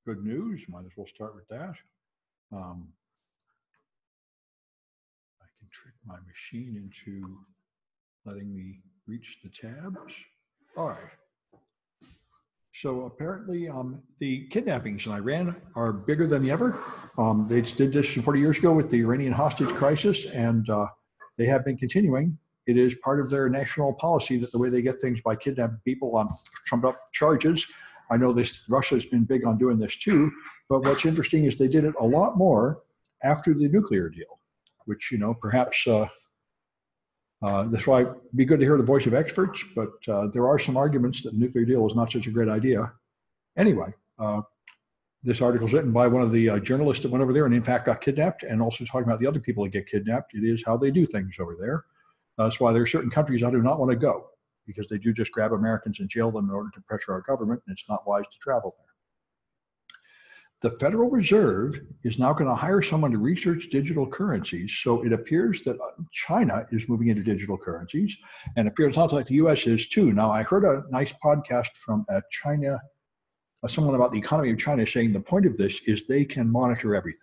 good news. Might as well start with that. I can trick my machine into letting me reach the tabs. All right. So apparently the kidnappings in Iran are bigger than ever. They did this 40 years ago with the Iranian hostage crisis, and they have been continuing. It is part of their national policy that the way they get things by kidnapping people on trumped up charges. I know Russia's been big on doing this too, but what's interesting is they did it a lot more after the nuclear deal, which, you know, perhaps that's why it'd be good to hear the voice of experts, but there are some arguments that the nuclear deal was not such a great idea. Anyway, this article is written by one of the journalists that went over there and in fact got kidnapped, and also talking about the other people that get kidnapped. It is how they do things over there. That's why there are certain countries I do not want to go, because they do just grab Americans and jail them in order to pressure our government, and it's not wise to travel there. The Federal Reserve is now going to hire someone to research digital currencies. So it appears that China is moving into digital currencies, and it appears not like the US is too. Now, I heard a nice podcast from someone about the economy of China saying the point of this is they can monitor everything.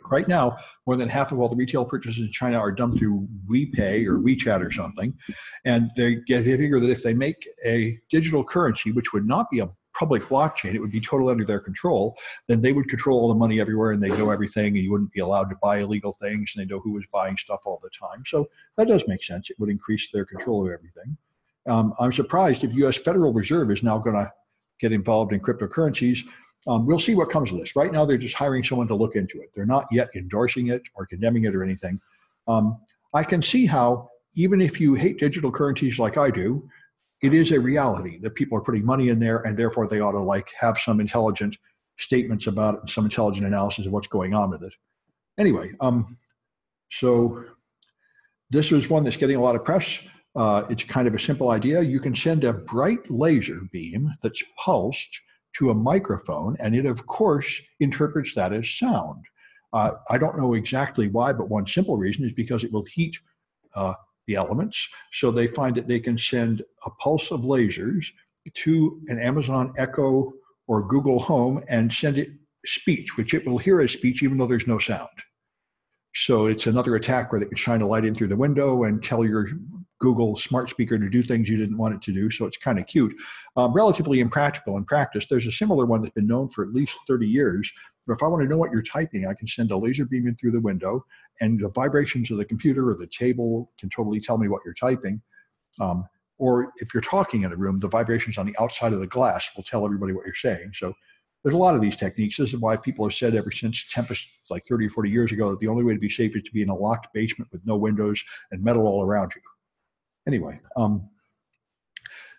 Right now, more than half of all the retail purchases in China are done through WePay or WeChat or something. And they figure that if they make a digital currency, which would not be a public blockchain, it would be totally under their control, then they would control all the money everywhere and they know everything, and you wouldn't be allowed to buy illegal things, and they know who was buying stuff all the time. So that does make sense. It would increase their control of everything. I'm surprised if US Federal Reserve is now going to get involved in cryptocurrencies. We'll see what comes of this. Right now, they're just hiring someone to look into it. They're not yet endorsing it or condemning it or anything. I can see how, even if you hate digital currencies like I do, it is a reality that people are putting money in there, and therefore they ought to have some intelligent statements about it and some intelligent analysis of what's going on with it. Anyway, so this is one that's getting a lot of press. It's kind of a simple idea. You can send a bright laser beam that's pulsed to a microphone, and it, of course, interprets that as sound. I don't know exactly why, but one simple reason is because it will heat the elements. So they find that they can send a pulse of lasers to an Amazon Echo or Google Home and send it speech, which it will hear as speech even though there's no sound. So it's another attack where they can shine a light in through the window and tell your Google smart speaker to do things you didn't want it to do. So it's kind of cute. Relatively impractical in practice. There's a similar one that's been known for at least 30 years. But if I want to know what you're typing, I can send a laser beam in through the window, and the vibrations of the computer or the table can totally tell me what you're typing. Or if you're talking in a room, the vibrations on the outside of the glass will tell everybody what you're saying. So there's a lot of these techniques. This is why people have said ever since Tempest, like 30 or 40 years ago, that the only way to be safe is to be in a locked basement with no windows and metal all around you. Anyway,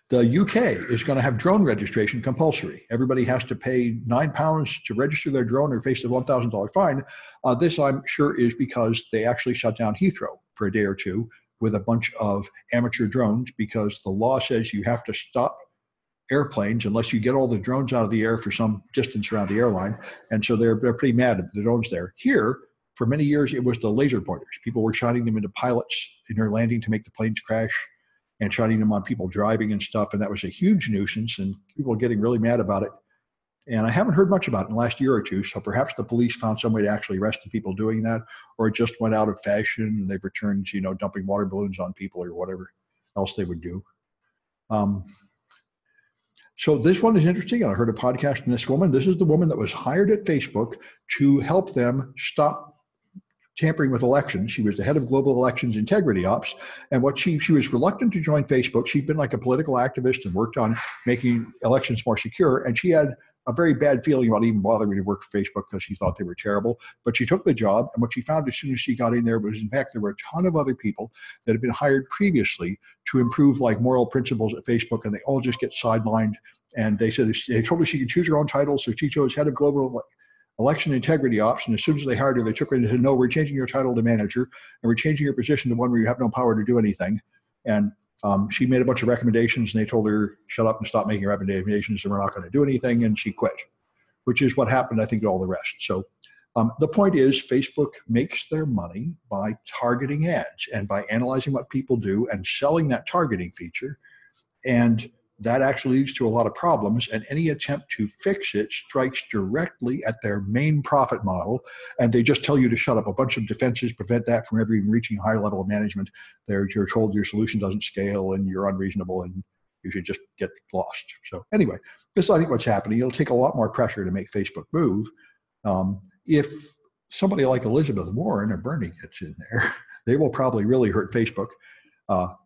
the UK is going to have drone registration compulsory. Everybody has to pay £9 to register their drone or face a $1,000 fine. This, I'm sure, is because they actually shut down Heathrow for a day or two with a bunch of amateur drones, because the law says you have to stop airplanes unless you get all the drones out of the air for some distance around the airline. And so they're pretty mad at the drones there. Here, for many years, it was the laser pointers. People were shining them into pilots in their landing to make the planes crash, and shining them on people driving and stuff. And that was a huge nuisance, and people were getting really mad about it. And I haven't heard much about it in the last year or two. So perhaps the police found some way to actually arrest the people doing that, or it just went out of fashion and they've returned to, dumping water balloons on people or whatever else they would do. So this one is interesting. I heard a podcast from this woman. This is the woman that was hired at Facebook to help them stop tampering with elections. She was the head of global elections integrity ops. And what she was reluctant to join Facebook. She'd been like a political activist and worked on making elections more secure. And she had a very bad feeling about even bothering to work for Facebook because she thought they were terrible. But she took the job. And what she found as soon as she got in there was, in fact, there were a ton of other people that had been hired previously to improve moral principles at Facebook. And they all just get sidelined. And they said, they told her she could choose her own title. So she chose head of global election integrity ops, and as soon as they hired her, they took her and said, no, we're changing your title to manager, and we're changing your position to one where you have no power to do anything. And she made a bunch of recommendations, and they told her, shut up and stop making recommendations, and we're not going to do anything, and she quit, which is what happened, I think, to all the rest. So the point is, Facebook makes their money by targeting ads and by analyzing what people do and selling that targeting feature. And that actually leads to a lot of problems, and any attempt to fix it strikes directly at their main profit model, and they just tell you to shut up. A bunch of defenses prevent that from ever even reaching a high level of management. You're told your solution doesn't scale and you're unreasonable and you should just get lost. So anyway, this is, I think, what's happening. It'll take a lot more pressure to make Facebook move. If somebody like Elizabeth Warren or Bernie gets in there, they will probably really hurt Facebook.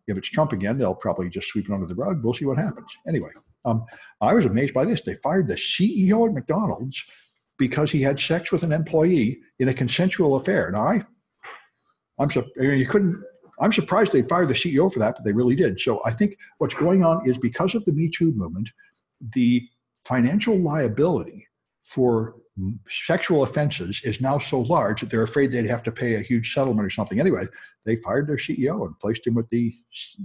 If it's Trump again, they'll probably just sweep it under the rug. We'll see what happens. Anyway, I was amazed by this. They fired the CEO at McDonald's because he had sex with an employee in a consensual affair. Now, I'm surprised they fired the CEO for that, but they really did. So I think what's going on is, because of the Me Too movement, the financial liability for sexual offenses is now so large that they're afraid they'd have to pay a huge settlement or something. Anyway, they fired their CEO and placed him with the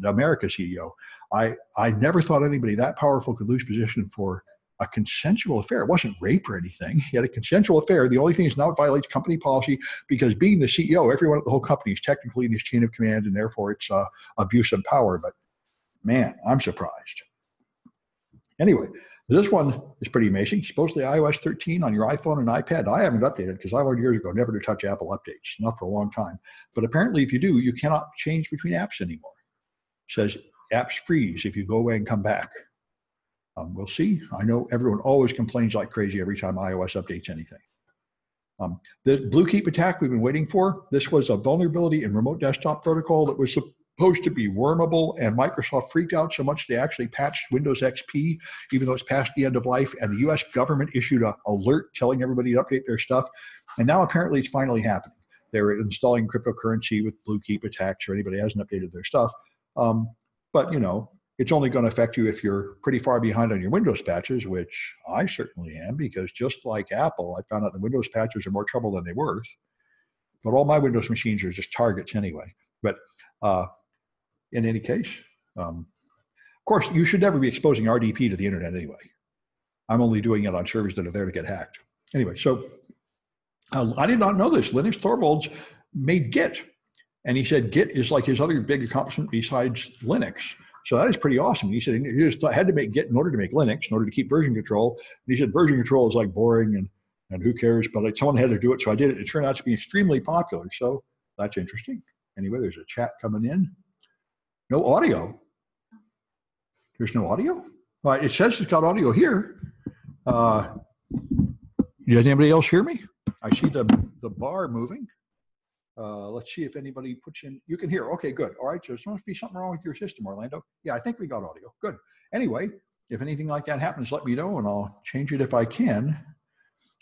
America CEO. I never thought anybody that powerful could lose position for a consensual affair. It wasn't rape or anything. He had a consensual affair. The only thing is now it violates company policy, because being the CEO, everyone at the whole company is technically in his chain of command, and therefore it's abuse of power. But man, I'm surprised. Anyway, this one is pretty amazing. Supposedly iOS 13 on your iPhone and iPad. I haven't updated because I learned years ago never to touch Apple updates, not for a long time. But apparently if you do, you cannot change between apps anymore. It says apps freeze if you go away and come back. We'll see. I know everyone always complains like crazy every time iOS updates anything. The Bluekeep attack we've been waiting for. This was a vulnerability in remote desktop protocol that was supposed to be wormable, and Microsoft freaked out so much they actually patched Windows XP, even though it's past the end of life, and the US government issued an alert telling everybody to update their stuff. And now apparently it's finally happening. They're installing cryptocurrency with Bluekeep attacks, or anybody hasn't updated their stuff. But you know, it's only going to affect you if you're pretty far behind on your Windows patches, which I certainly am, because just like Apple, I found out the Windows patches are more trouble than they're worth. But all my Windows machines are just targets anyway. But in any case, of course, you should never be exposing RDP to the internet anyway. I'm only doing it on servers that are there to get hacked. Anyway, so I did not know this. Linus Torvalds made Git, and he said Git is like his other big accomplishment besides Linux. So that is pretty awesome. He said he just had to make Git in order to make Linux, in order to keep version control. And he said version control is like boring and who cares, but like someone had to do it, so I did it. It turned out to be extremely popular, so that's interesting. Anyway, there's a chat coming in. No audio. There's no audio? Well, it says it's got audio here. Does anybody else hear me? I see the bar moving. Let's see if anybody puts in, you can hear, okay, good. All right, so there must be something wrong with your system, Orlando. Yeah, I think we got audio, good. Anyway, if anything like that happens, let me know and I'll change it if I can.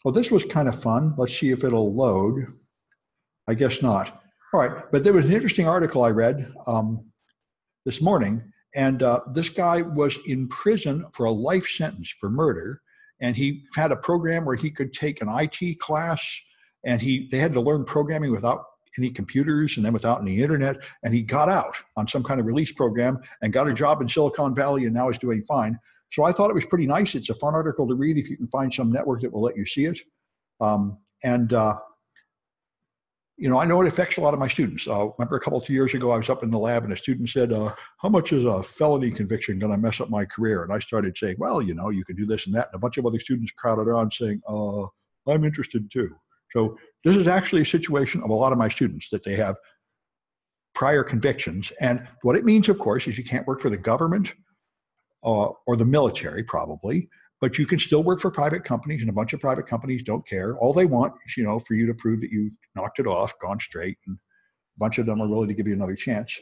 Well, this was kind of fun. Let's see if it'll load. I guess not. All right, but there was an interesting article I read this morning, and this guy was in prison for a life sentence for murder, and he had a program where he could take an IT class, and they had to learn programming without any computers and then without any internet, and he got out on some kind of release program and got a job in Silicon Valley, and now is doing fine. So I thought it was pretty nice. It's a fun article to read if you can find some network that will let you see it. You know, I know it affects a lot of my students. Remember a couple of years ago, I was up in the lab and a student said, how much is a felony conviction going to mess up my career? And I started saying, well, you know, you can do this and that. And a bunch of other students crowded around saying, I'm interested too. So this is actually a situation of a lot of my students, that they have prior convictions. And what it means, of course, is you can't work for the government or the military probably, but you can still work for private companies, and a bunch of private companies don't care. All they want is, you know, for you to prove that you knocked it off, gone straight, and a bunch of them are willing to give you another chance.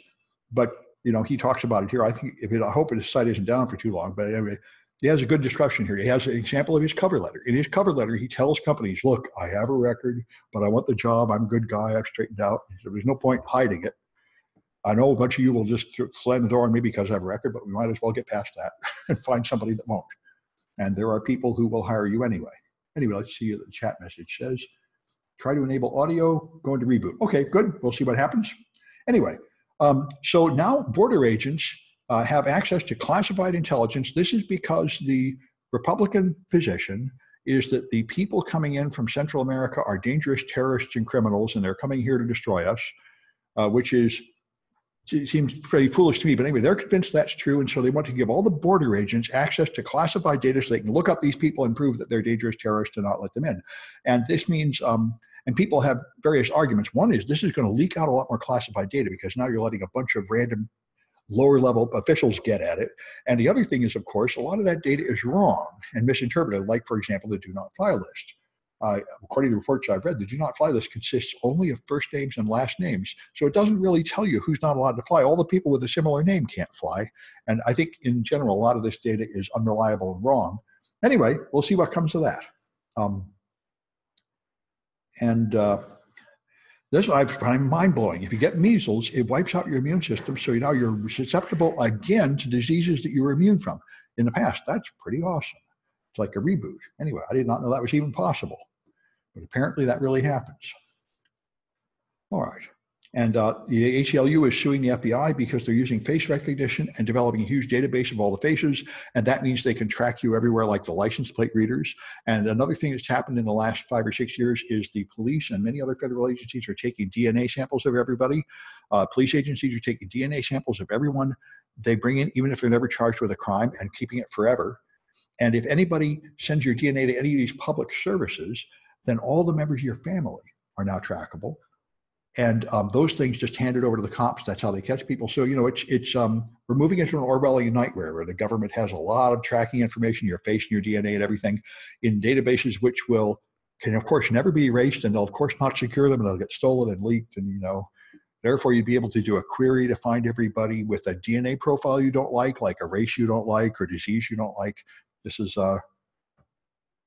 But, you know, he talks about it here. I hope his site isn't down for too long, but anyway, he has a good discussion here. He has an example of his cover letter. In his cover letter, he tells companies, look, I have a record, but I want the job. I'm a good guy. I've straightened out. So there's no point hiding it. I know a bunch of you will just slam the door on me because I have a record, but we might as well get past that and find somebody that won't. And there are people who will hire you anyway. Anyway, let's see what the chat message says. Try to enable audio, go into reboot. Okay, good. We'll see what happens. Anyway, so now border agents have access to classified intelligence. This is because the Republican position is that the people coming in from Central America are dangerous terrorists and criminals, and they're coming here to destroy us, which is seems pretty foolish to me, but anyway, they're convinced that's true, and so they want to give all the border agents access to classified data so they can look up these people and prove that they're dangerous terrorists and not let them in. And this means, and people have various arguments. One is this is going to leak out a lot more classified data because now you're letting a bunch of random lower level officials get at it. And the other thing is, of course, a lot of that data is wrong and misinterpreted, like, for example, the do not fly list. According to the reports I've read, the do not fly list consists only of first names and last names. So it doesn't really tell you who's not allowed to fly. All the people with a similar name can't fly. And I think in general, a lot of this data is unreliable and wrong. Anyway, we'll see what comes of that. This I find mind-blowing. If you get measles, it wipes out your immune system, so now you're susceptible again to diseases that you were immune from in the past. That's pretty awesome. It's like a reboot. Anyway, I did not know that was even possible, but apparently that really happens. All right. And the ACLU is suing the FBI because they're using face recognition and developing a huge database of all the faces, and that means they can track you everywhere like the license plate readers. And another thing that's happened in the last 5 or 6 years is the police and many other federal agencies are taking DNA samples of everybody. Police agencies are taking DNA samples of everyone they bring in, even if they're never charged with a crime, and keeping it forever. And if anybody sends your DNA to any of these public services, then all the members of your family are now trackable. And those things just handed over to the cops. That's how they catch people. So, you know, we're moving into an Orwellian nightmare where the government has a lot of tracking information, your face and your DNA and everything in databases, which can of course never be erased, and they'll of course not secure them, and they'll get stolen and leaked. And, you know, therefore you'd be able to do a query to find everybody with a DNA profile you don't like a race you don't like, or disease you don't like. This is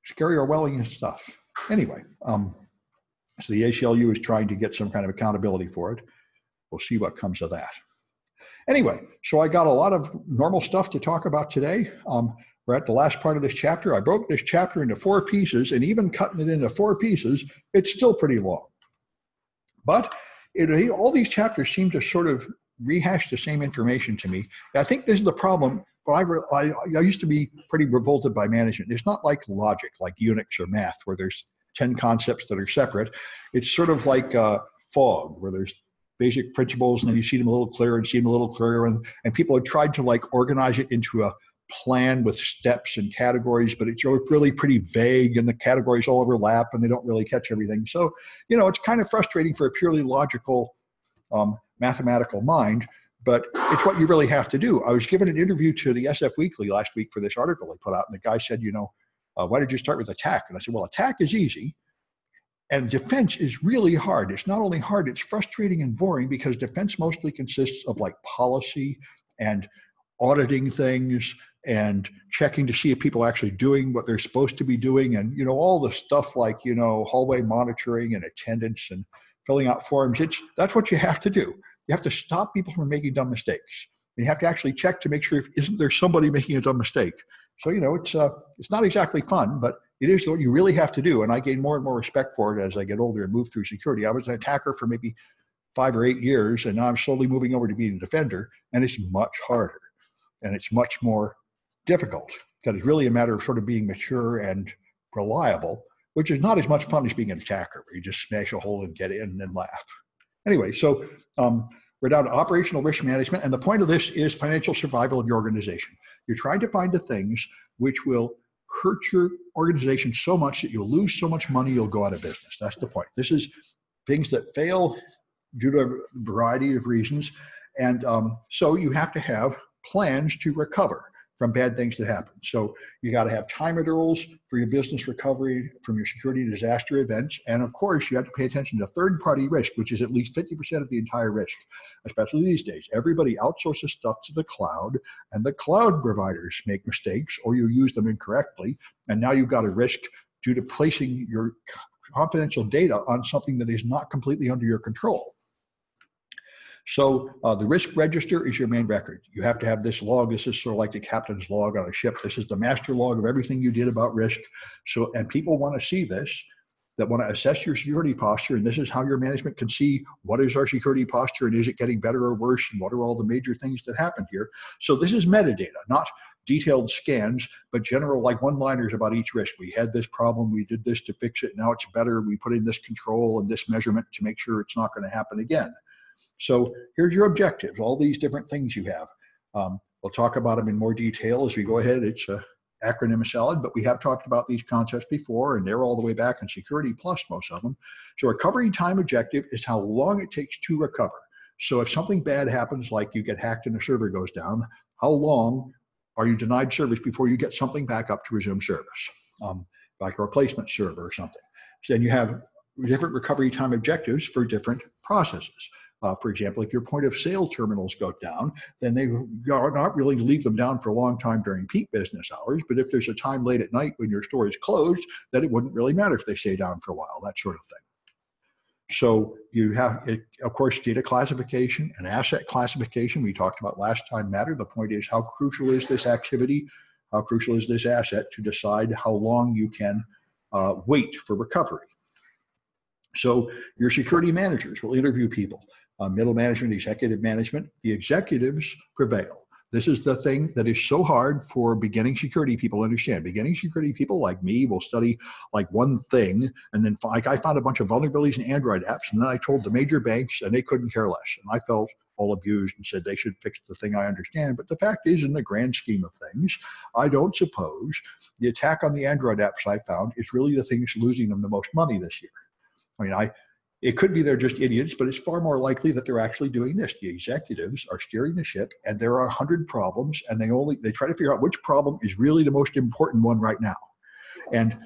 scary Orwellian stuff. Anyway, so the ACLU is trying to get some kind of accountability for it. We'll see what comes of that. Anyway, so I got a lot of normal stuff to talk about today. We're at the last part of this chapter. I broke this chapter into 4 pieces, and even cutting it into 4 pieces, it's still pretty long. But all these chapters seem to sort of rehash the same information to me. I think this is the problem. I used to be pretty revolted by management. It's not like logic, like Unix or math, where there's 10 concepts that are separate. It's sort of like fog, where there's basic principles, and then you see them a little clearer and see them a little clearer. And people have tried to like organize it into a plan with steps and categories, but it's really pretty vague, and the categories all overlap, and they don't really catch everything. So, you know, it's kind of frustrating for a purely logical, mathematical mind, but it's what you really have to do. I was given an interview to the SF Weekly last week for this article they put out, and the guy said, you know, why did you start with attack? And I said, well, attack is easy, and defense is really hard. It's not only hard, it's frustrating and boring, because defense mostly consists of like policy and auditing things and checking to see if people are actually doing what they're supposed to be doing, and, you know, all the stuff like, you know, hallway monitoring and attendance and filling out forms. That's what you have to do. You have to stop people from making dumb mistakes. You have to actually check to make sure isn't there somebody making a dumb mistake. So, you know, it's not exactly fun, but it is what you really have to do. And I gain more and more respect for it as I get older and move through security. I was an attacker for maybe 5 or 8 years, and now I'm slowly moving over to being a defender, and it's much harder and it's much more difficult, because it's really a matter of sort of being mature and reliable, which is not as much fun as being an attacker, where you just smash a hole and get in and then laugh. Anyway, so we're down to operational risk management, and the point of this is financial survival of your organization. You're trying to find the things which will hurt your organization so much that you'll lose so much money you'll go out of business. That's the point. This is things that fail due to a variety of reasons, and so you have to have plans to recover from bad things that happen. So you got to have time intervals for your business recovery from your security disaster events. And of course, you have to pay attention to third-party risk, which is at least 50% of the entire risk, especially these days. Everybody outsources stuff to the cloud, and the cloud providers make mistakes, or you use them incorrectly. And now you've got a risk due to placing your confidential data on something that is not completely under your control. So the risk register is your main record. You have to have this log. This is sort of like the captain's log on a ship. This is the master log of everything you did about risk. So, and people want to see this, that want to assess your security posture, and this is how your management can see what is our security posture, and is it getting better or worse, and what are all the major things that happened here. So this is metadata, not detailed scans, but general like one-liners about each risk. We had this problem, we did this to fix it, now it's better, we put in this control and this measurement to make sure it's not going to happen again. So here's your objectives, all these different things you have. We'll talk about them in more detail as we go ahead. It's a acronym salad, but we have talked about these concepts before, and they're all the way back in Security Plus, most of them. So recovery time objective is how long it takes to recover. So if something bad happens, like you get hacked and a server goes down, how long are you denied service before you get something back up to resume service, like a replacement server or something? So then you have different recovery time objectives for different processes. For example, if your point of sale terminals go down, then they are not really to leave them down for a long time during peak business hours. But if there's a time late at night when your store is closed, then it wouldn't really matter if they stay down for a while, that sort of thing. So you have, of course, data classification and asset classification. We talked about last time matter. The point is, how crucial is this activity? How crucial is this asset to decide how long you can wait for recovery? So your security managers will interview people. Middle management, executive management, the executives prevail. This is the thing that is so hard for beginning security people to understand. Beginning security people like me will study like one thing, and then like I found a bunch of vulnerabilities in Android apps, and then I told the major banks, and they couldn't care less. And I felt all abused and said they should fix the thing I understand. But the fact is, in the grand scheme of things, I don't suppose the attack on the Android apps I found is really the thing that's losing them the most money this year. I mean, it could be they're just idiots, but it's far more likely that they're actually doing this. The executives are steering the ship, and there are 100 problems, and they try to figure out which problem is really the most important one right now. And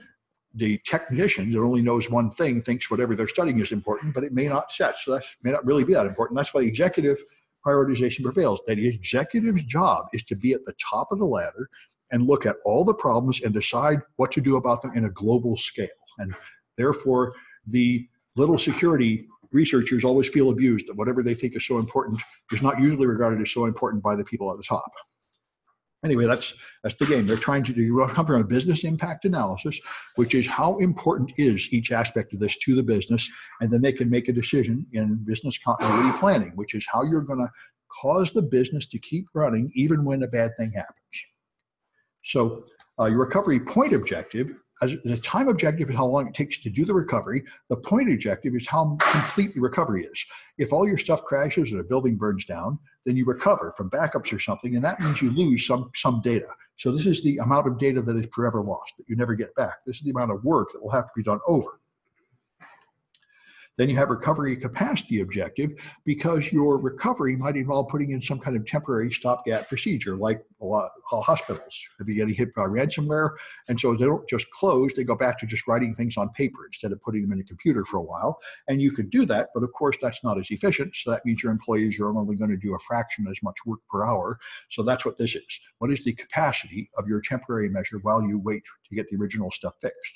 the technician that only knows one thing thinks whatever they're studying is important, but it may not set. So that may not really be that important. That's why executive prioritization prevails. That the executive's job is to be at the top of the ladder and look at all the problems and decide what to do about them in a global scale. And therefore, the little security researchers always feel abused that whatever they think is so important is not usually regarded as so important by the people at the top. Anyway, that's the game. They're trying to come from a business impact analysis, which is how important is each aspect of this to the business, and then they can make a decision in business continuity planning, which is how you're going to cause the business to keep running even when a bad thing happens. So your recovery point objective, as the time objective is how long it takes to do the recovery. The point objective is how complete the recovery is. If all your stuff crashes or a building burns down, then you recover from backups or something, and that means you lose some data. So this is the amount of data that is forever lost, that you never get back. This is the amount of work that will have to be done over. Then you have recovery capacity objective, because your recovery might involve putting in some kind of temporary stopgap procedure, like a lot of hospitals. They'll be getting hit by ransomware, and so they don't just close, they go back to just writing things on paper instead of putting them in a computer for a while. And you could do that, but of course that's not as efficient, so that means your employees are only going to do a fraction as much work per hour. So that's what this is. What is the capacity of your temporary measure while you wait to get the original stuff fixed?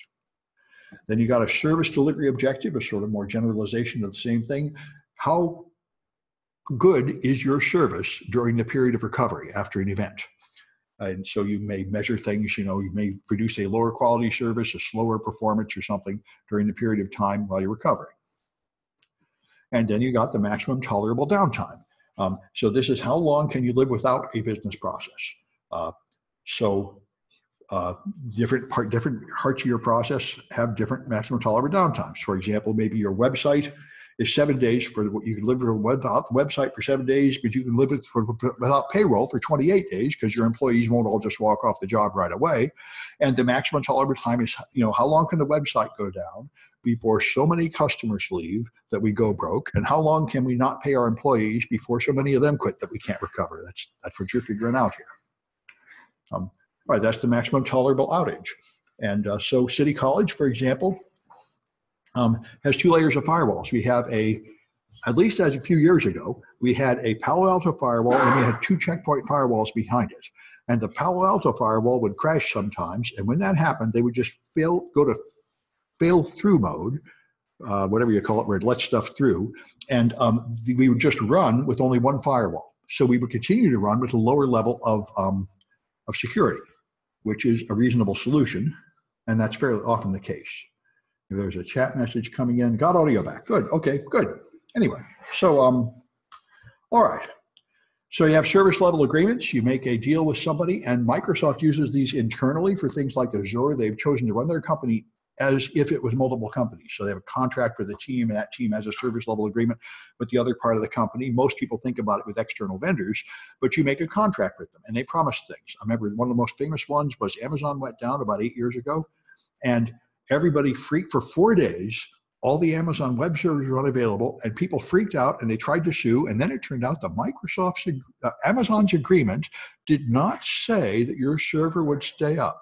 Then you got a service delivery objective, a sort of more generalization of the same thing. How good is your service during the period of recovery after an event? And so you may measure things, you may produce a lower quality service, a slower performance or something during the period of time while you're recovering. And then you got the maximum tolerable downtime. So this is how long can you live without a business process. Different parts of your process have different maximum tolerable downtimes. For example, maybe your website is 7 days you can live without the website for 7 days, but you can live without payroll for 28 days because your employees won't all just walk off the job right away. And the maximum tolerable time is, how long can the website go down before so many customers leave that we go broke? And how long can we not pay our employees before so many of them quit that we can't recover? That's what you're figuring out here. All right, that's the maximum tolerable outage. And so City College, for example, has 2 layers of firewalls. We have at least as a few years ago, we had a Palo Alto firewall and we had 2 checkpoint firewalls behind it. And the Palo Alto firewall would crash sometimes. And when that happened, they would just go to fail through mode, whatever you call it, where it lets stuff through. And we would just run with only 1 firewall. So we would continue to run with a lower level of security, which is a reasonable solution, and that's fairly often the case. There's a chat message coming in. Got audio back. Good. Okay, good. Anyway, so, all right. So you have service level agreements. You make a deal with somebody, and Microsoft uses these internally for things like Azure. They've chosen to run their company as if it was multiple companies. So they have a contract with a team, and that team has a service level agreement with the other part of the company. Most people think about it with external vendors, but you make a contract with them and they promise things. I remember one of the most famous ones was Amazon went down about 8 years ago, and everybody freaked for 4 days. All the Amazon web servers were unavailable, and people freaked out and they tried to sue. And then it turned out that Amazon's agreement did not say that your server would stay up.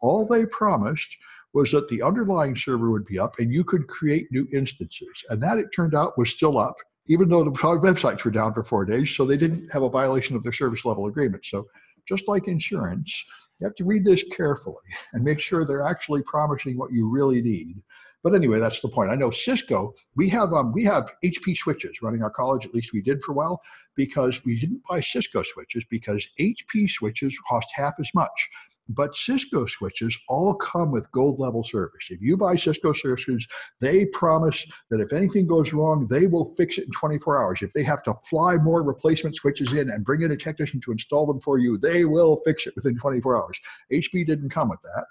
All they promised was that the underlying server would be up and you could create new instances. And that, it turned out, was still up, even though the websites were down for 4 days. So they didn't have a violation of their service level agreement. So just like insurance, you have to read this carefully and make sure they're actually promising what you really need. But anyway, that's the point. I know Cisco, we have HP switches running our college, at least we did for a while, because we didn't buy Cisco switches because HP switches cost half as much. But Cisco switches all come with gold level service. If you buy Cisco switches, they promise that if anything goes wrong, they will fix it in 24 hours. If they have to fly more replacement switches in and bring in a technician to install them for you, they will fix it within 24 hours. HP didn't come with that.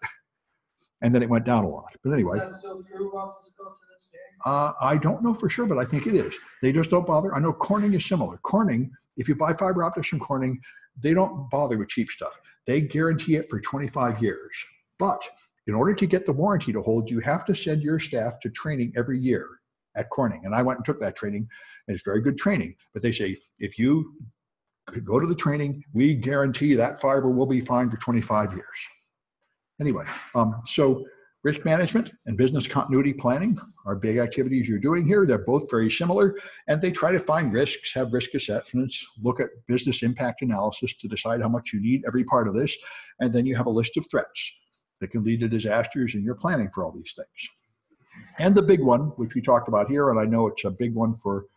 And then it went down a lot. But anyway. Is that still true about Cisco to this day? I don't know for sure, but I think it is. They just don't bother. I know Corning is similar. Corning, if you buy fiber optics from Corning, they don't bother with cheap stuff. They guarantee it for 25 years. But in order to get the warranty to hold, you have to send your staff to training every year at Corning. And I went and took that training, and it's very good training. But they say, if you go to the training, we guarantee that fiber will be fine for 25 years. Anyway, so risk management and business continuity planning are big activities you're doing here. They're both very similar, and they try to find risks, have risk assessments, look at business impact analysis to decide how much you need every part of this, and then you have a list of threats that can lead to disasters, and you're planning for all these things. And the big one, which we talked about here, and I know it's a big one for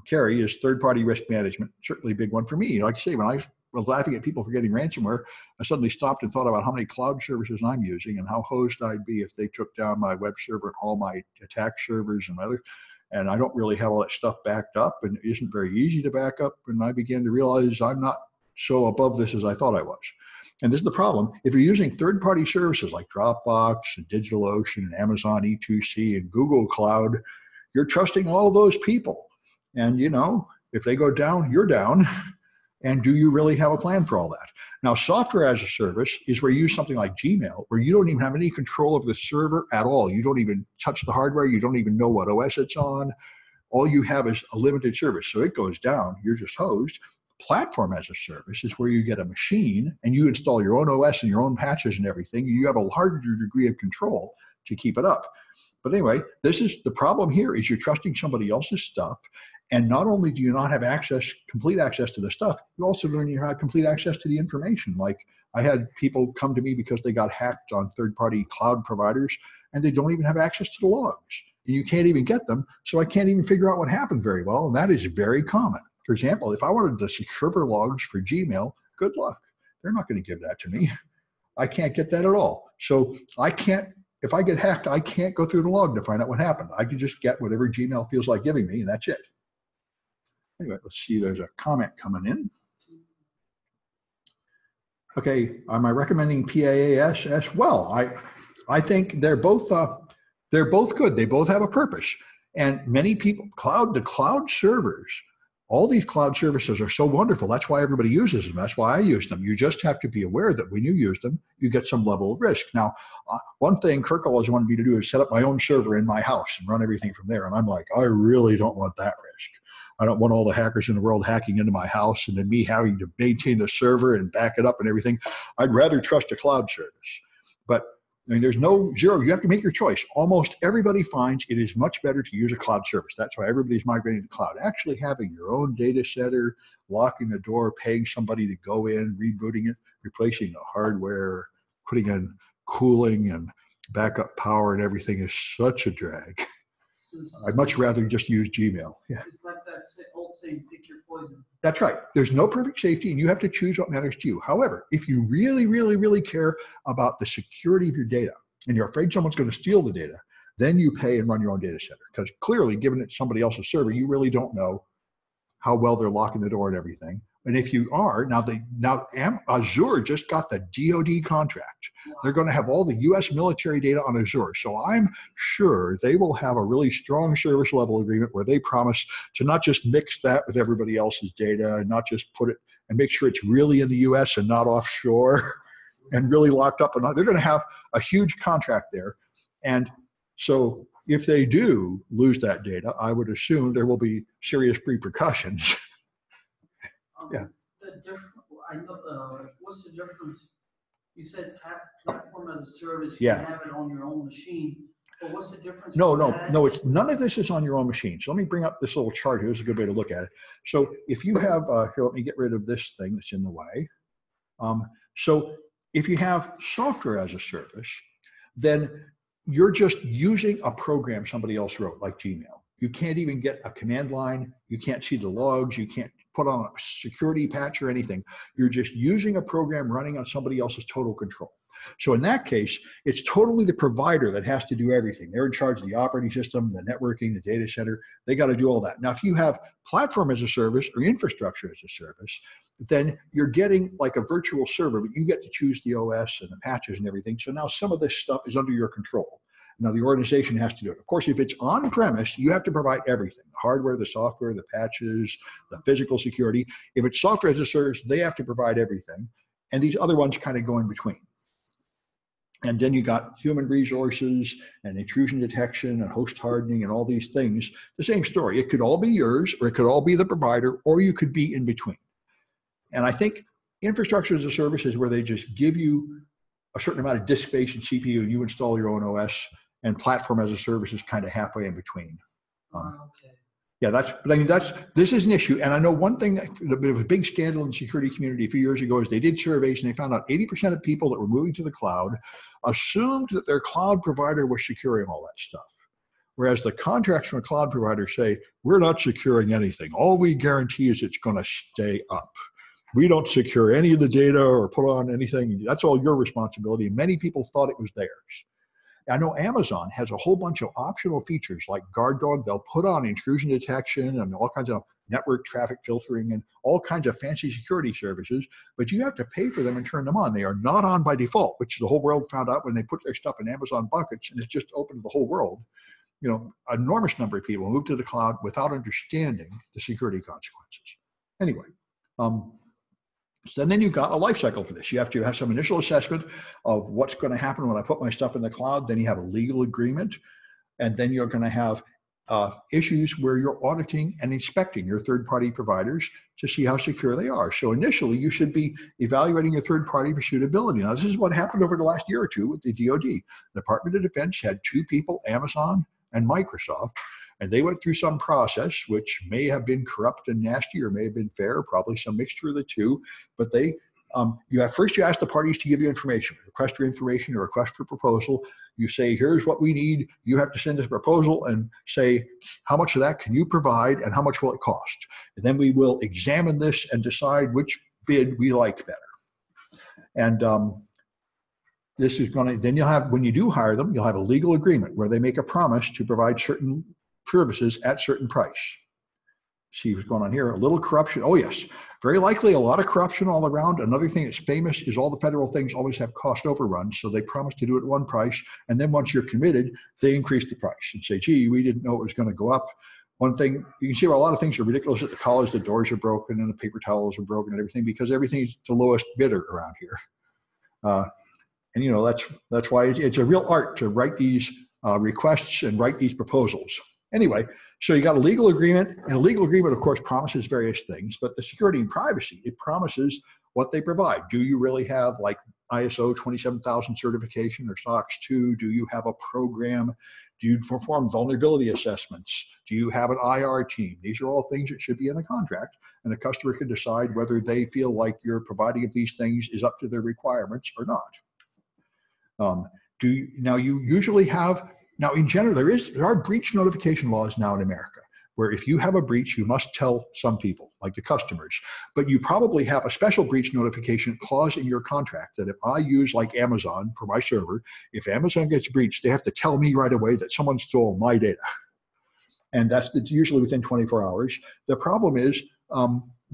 Carrie, is third-party risk management. Certainly a big one for me. Like I say, when I was laughing at people for getting ransomware, I suddenly stopped and thought about how many cloud services I'm using and how hosed I'd be if they took down my web server and all my attack servers and other. And I don't really have all that stuff backed up, and it isn't very easy to back up. And I began to realize I'm not so above this as I thought I was. And this is the problem. If you're using third-party services like Dropbox and DigitalOcean and Amazon E2C and Google Cloud, you're trusting all those people. And you know, if they go down, you're down. And do you really have a plan for all that? Now, software as a service is where you use something like Gmail, where you don't even have any control of the server at all. You don't even touch the hardware. You don't even know what OS it's on. All you have is a limited service. So it goes down. You're just hosed. Platform as a service is where you get a machine and you install your own OS and your own patches and everything. You have a larger degree of control to keep it up. But anyway, this is the problem here is you're trusting somebody else's stuff. And not only do you not have complete access to the stuff, you also don't even have complete access to the information. Like I had people come to me because they got hacked on third-party cloud providers, and they don't even have access to the logs. And you can't even get them, so I can't even figure out what happened very well, and that is very common. For example, if I wanted the server logs for Gmail, good luck. They're not going to give that to me. I can't get that at all. So I can't, if I get hacked, I can't go through the log to find out what happened. I can just get whatever Gmail feels like giving me, and that's it. Anyway, let's see, there's a comment coming in. Okay, am I recommending PaaS as well? I think they're both good. They both have a purpose. And many people, the cloud servers, all these cloud services are so wonderful. That's why everybody uses them. That's why I use them. You just have to be aware that when you use them, you get some level of risk. Now, one thing Kirk always wanted me to do is set up my own server in my house and run everything from there. And I'm like, I really don't want that risk. I don't want all the hackers in the world hacking into my house and then me having to maintain the server and back it up and everything. I'd rather trust a cloud service. But I mean, there's no zero. You have to make your choice. Almost everybody finds it is much better to use a cloud service. That's why everybody's migrating to cloud. Actually having your own data center, locking the door, paying somebody to go in, rebooting it, replacing the hardware, putting in cooling and backup power and everything is such a drag. I'd much rather just use Gmail. Yeah. It's like that old saying, pick your poison. That's right. There's no perfect safety, and you have to choose what matters to you. However, if you really, really, really care about the security of your data, and you're afraid someone's going to steal the data, then you pay and run your own data center. Because clearly, given it's somebody else's server, you really don't know how well they're locking the door and everything. And if you are, Azure just got the DoD contract. They're going to have all the US military data on Azure. So I'm sure they will have a really strong service level agreement where they promise to not just mix that with everybody else's data and not just put it and make sure it's really in the US and not offshore and really locked up. And they're going to have a huge contract there. And so if they do lose that data, I would assume there will be serious repercussions. Yeah. I know, what's the difference? You said platform as a service, Yeah. you have it on your own machine, but what's the difference? No, it's none of this is on your own machine. So let me bring up this little chart here. This is a good way to look at it. So if you have, here, let me get rid of this thing that's in the way. So if you have software as a service, then you're just using a program somebody else wrote, like Gmail. You can't even get a command line. You can't see the logs. You can't put on a security patch or anything. You're just using a program running on somebody else's total control. So in that case, it's totally the provider that has to do everything. They're in charge of the operating system, the networking, the data center. They got to do all that. Now, if you have platform as a service or infrastructure as a service, then you're getting like a virtual server, but you get to choose the OS and the patches and everything. So now some of this stuff is under your control. Now the organization has to do it. Of course, if it's on-premise, you have to provide everything: the hardware, the software, the patches, the physical security. If it's software as a service, they have to provide everything. And these other ones kind of go in between. And then you got human resources and intrusion detection and host hardening and all these things. The same story. It could all be yours, or it could all be the provider, or you could be in between. And I think infrastructure as a service is where they just give you a certain amount of disk space and CPU, and you install your own OS, and platform as a service is kind of halfway in between. Okay. Yeah, this is an issue. And I know one thing that was a big scandal in the security community a few years ago is they did surveys and they found out 80% of people that were moving to the cloud assumed that their cloud provider was securing all that stuff. Whereas the contracts from a cloud provider say, we're not securing anything. All we guarantee is it's going to stay up. We don't secure any of the data or put on anything. That's all your responsibility. Many people thought it was theirs. I know Amazon has a whole bunch of optional features like Guard Dog. They'll put on intrusion detection and all kinds of network traffic filtering and all kinds of fancy security services, but you have to pay for them and turn them on. They are not on by default, which the whole world found out when they put their stuff in Amazon buckets, and it's just open to the whole world. You know, an enormous number of people move to the cloud without understanding the security consequences. Anyway, so then you've got a life cycle for this. You have to have some initial assessment of what's going to happen when I put my stuff in the cloud. Then you have a legal agreement. And then you're going to have issues where you're auditing and inspecting your third-party providers to see how secure they are. So initially, you should be evaluating your third-party for suitability. Now, this is what happened over the last year or two with the DoD. The Department of Defense had two people, Amazon and Microsoft, and they went through some process which may have been corrupt and nasty or may have been fair, probably some mixture of the two. But they, first you ask the parties to give you information, request for information or request for proposal. You say, here's what we need. You have to send us a proposal and say, how much of that can you provide and how much will it cost? And then we will examine this and decide which bid we like better. And this is going to, then you'll have, when you do hire them, you'll have a legal agreement where they make a promise to provide certain services at certain price. See what's going on here. A little corruption. Oh yes, very likely a lot of corruption all around. Another thing that's famous is all the federal things always have cost overruns. So they promise to do it at one price, and then once you're committed, they increase the price and say, gee, we didn't know it was going to go up. One thing, you can see where a lot of things are ridiculous at the college. The doors are broken and the paper towels are broken and everything because everything's the lowest bidder around here. And you know, that's why it's a real art to write these requests and write these proposals. Anyway, so you got a legal agreement, and a legal agreement, of course, promises various things, but the security and privacy, it promises what they provide. Do you really have like ISO 27000 certification or SOC 2? Do you have a program? Do you perform vulnerability assessments? Do you have an IR team? These are all things that should be in a contract, and the customer can decide whether they feel like your providing of these things is up to their requirements or not. Now you usually have, now in general, there are breach notification laws now in America, where if you have a breach, you must tell some people, like the customers, but you probably have a special breach notification clause in your contract that if I use like Amazon for my server, if Amazon gets breached, they have to tell me right away that someone stole my data. And it's usually within 24 hours. The problem is,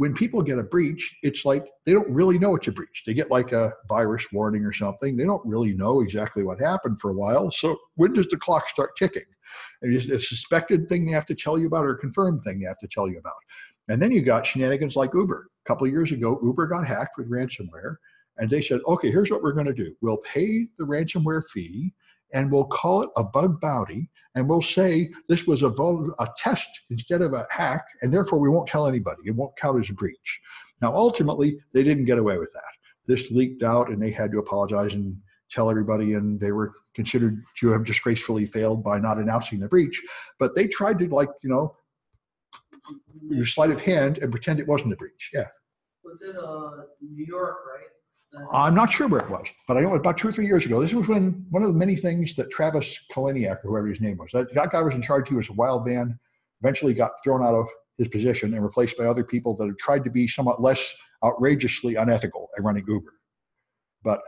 when people get a breach, it's like they don't really know it's a breach. They get like a virus warning or something. They don't really know exactly what happened for a while. So when does the clock start ticking? And it's a suspected thing they have to tell you about, or a confirmed thing they have to tell you about. And then you got shenanigans like Uber. A couple of years ago, Uber got hacked with ransomware. And they said, okay, here's what we're going to do. We'll pay the ransomware fee, and we'll call it a bug bounty, and we'll say this was a test instead of a hack, and therefore we won't tell anybody. It won't count as a breach. Now, ultimately, they didn't get away with that. This leaked out, and they had to apologize and tell everybody, and they were considered to have disgracefully failed by not announcing the breach. But they tried to, like, use sleight of hand and pretend it wasn't a breach. Yeah. Was it New York, right? I'm not sure where it was, but I know about 2 or 3 years ago. This was when one of the many things that Travis Kalaniak, or whoever his name was, that guy was in charge. He was a wild man, eventually got thrown out of his position and replaced by other people that had tried to be somewhat less outrageously unethical at running Uber. But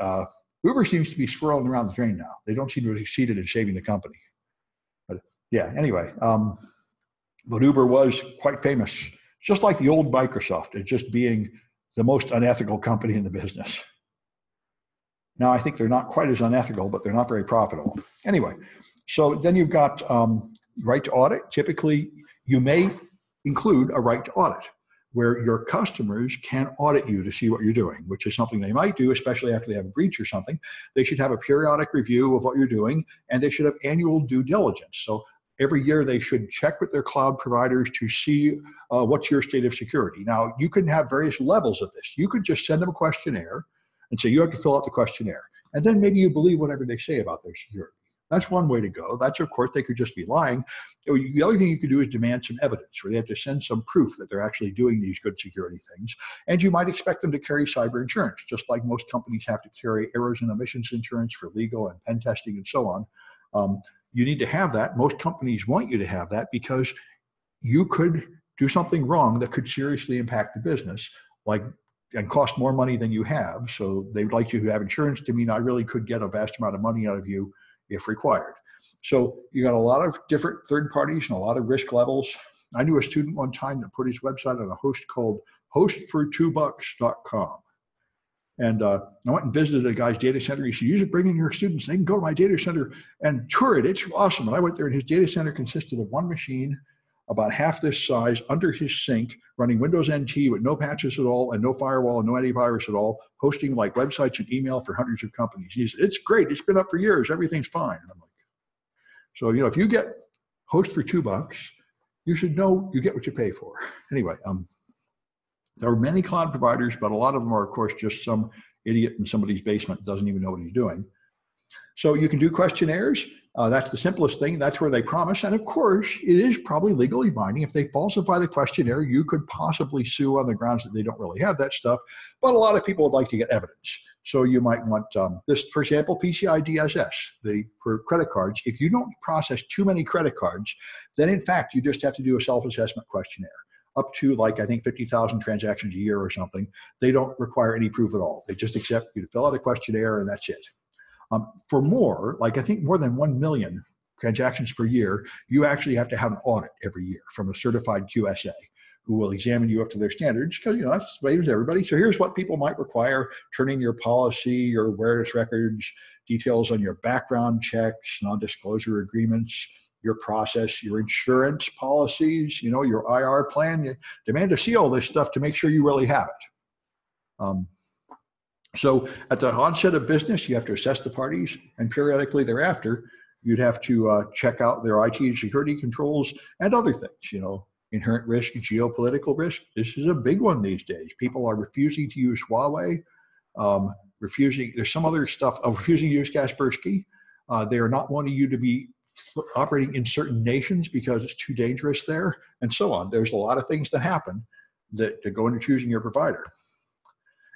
Uber seems to be swirling around the drain now. They don't seem to have succeeded in saving the company. But yeah, anyway, but Uber was quite famous, just like the old Microsoft, as just being the most unethical company in the business. Now, I think they're not quite as unethical, but they're not very profitable. Anyway, so then you've got right to audit. Typically, you may include a right to audit, where your customers can audit you to see what you're doing, which is something they might do, especially after they have a breach or something. They should have a periodic review of what you're doing, and they should have annual due diligence. So every year they should check with their cloud providers to see what's your state of security. Now, you can have various levels of this. You could just send them a questionnaire and say, you have to fill out the questionnaire. And then maybe you believe whatever they say about their security. That's one way to go. That's, of course, they could just be lying. The other thing you could do is demand some evidence, where they have to send some proof that they're actually doing these good security things. And you might expect them to carry cyber insurance, just like most companies have to carry errors and omissions insurance for legal and pen testing and so on. You need to have that. Most companies want you to have that because you could do something wrong that could seriously impact the business, and cost more money than you have. So they would like you to have insurance to mean I really could get a vast amount of money out of you if required. So you got a lot of different third parties and a lot of risk levels. I knew a student one time that put his website on a host called hostfor2bucks.com. And I went and visited a guy's data center. He said, you should bring in your students. They can go to my data center and tour it. It's awesome. And I went there, and his data center consisted of one machine, about half this size, under his sink, running Windows NT with no patches at all, and no firewall, and no antivirus at all, hosting like websites and email for hundreds of companies. He said, it's great. It's been up for years. Everything's fine. And I'm like, so, if you get host for $2, you should know you get what you pay for. Anyway, there are many cloud providers, but a lot of them are, of course, just some idiot in somebody's basement that doesn't even know what he's doing. So you can do questionnaires. That's the simplest thing. That's where they promise. And of course, it is probably legally binding. If they falsify the questionnaire, you could possibly sue on the grounds that they don't really have that stuff. But a lot of people would like to get evidence. So you might want this, for example, PCI DSS, for credit cards. If you don't process too many credit cards, then in fact, you just have to do a self-assessment questionnaire. Up to, like, I think 50,000 transactions a year or something. They don't require any proof at all. They just accept you to fill out a questionnaire, and that's it. For more, like I think more than 1 million transactions per year, you actually have to have an audit every year from a certified QSA who will examine you up to their standards, because that's the way it is everybody. So here's what people might require: turning your policy, your awareness records, details on your background checks, non-disclosure agreements, your process, your insurance policies, your IR plan. You demand to see all this stuff to make sure you really have it. So at the onset of business, you have to assess the parties, and periodically thereafter, you'd have to check out their IT and security controls and other things, inherent risk, geopolitical risk. This is a big one these days. People are refusing to use Huawei, there's some other stuff, refusing to use Kaspersky. They are not wanting you to be operating in certain nations because it's too dangerous there, and so on. There's a lot of things that happen that go into choosing your provider.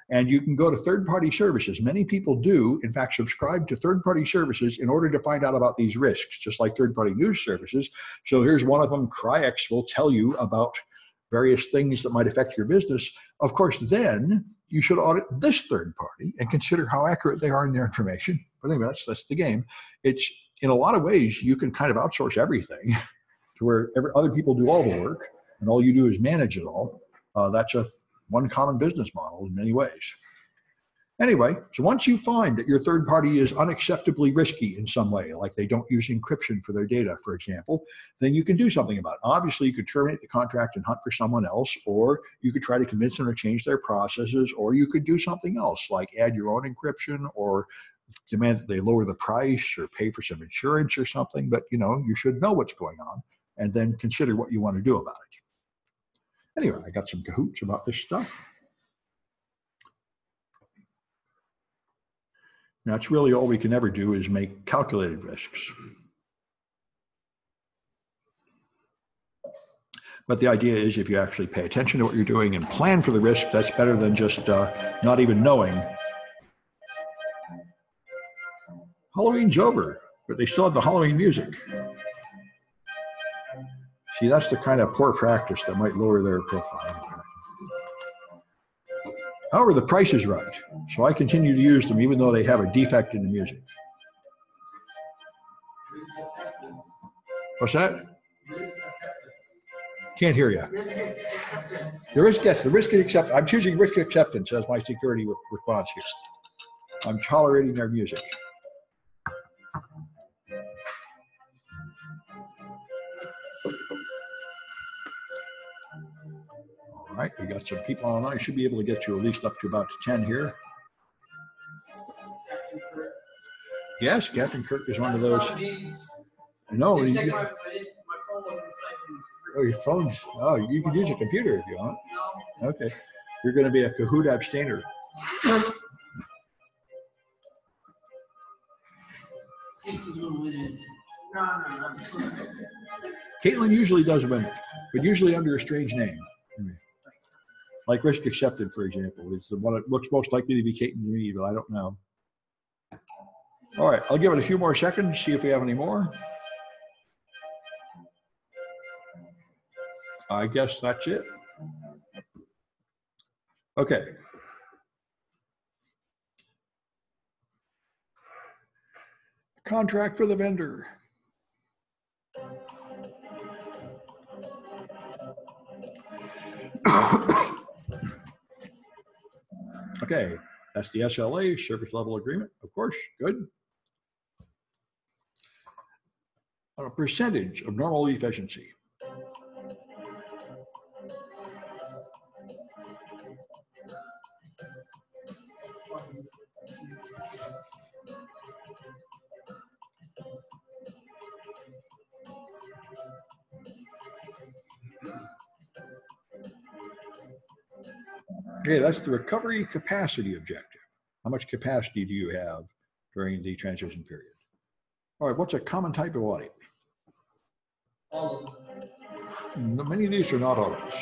And you can go to third-party services. Many people do, in fact, subscribe to third-party services in order to find out about these risks, just like third-party news services. So here's one of them. KRIs will tell you about various things that might affect your business. Of course, then you should audit this third party and consider how accurate they are in their information. But anyway, that's the game. It's, in a lot of ways, you can kind of outsource everything to where other people do all the work, and all you do is manage it all. That's a one common business model in many ways. Anyway, so once you find that your third party is unacceptably risky in some way, like they don't use encryption for their data, for example, then you can do something about it. Obviously, you could terminate the contract and hunt for someone else, or you could try to convince them to change their processes, or you could do something else, like add your own encryption, or demand that they lower the price, or pay for some insurance or something. But you should know what's going on, and then consider what you want to do about it. Anyway, I got some cahoots about this stuff. That's really all we can ever do, is make calculated risks. But the idea is, if you actually pay attention to what you're doing and plan for the risk, that's better than just not even knowing. Halloween's over, but they still have the Halloween music. See, that's the kind of poor practice that might lower their profile. However, the price is right, so I continue to use them even though they have a defect in the music. What's that? Can't hear you. Risk acceptance. The risk, yes, the risk acceptance. I'm choosing risk acceptance as my security response here. I'm tolerating their music. All right, we got some people online. I should be able to get you at least up to about 10 here. Yes, Captain Kirk is one of those. No, my phone wasn't psyched. Oh, your phone. Oh, you can use a computer if you want. No. Okay, you're going to be a Kahoot abstainer. No. Caitlin usually does win it, but usually under a strange name. Like risk accepted, for example, is the one that looks most likely to be Caitlin to me, but I don't know. All right, I'll give it a few more seconds, see if we have any more. I guess that's it. Okay. Contract for the vendor. Okay, that's the SLA, service level agreement, of course, good. A percentage of normal efficiency. Okay, that's the recovery capacity objective. How much capacity do you have during the transition period? All right, what's a common type of audit? All of them. Many of these are not audits.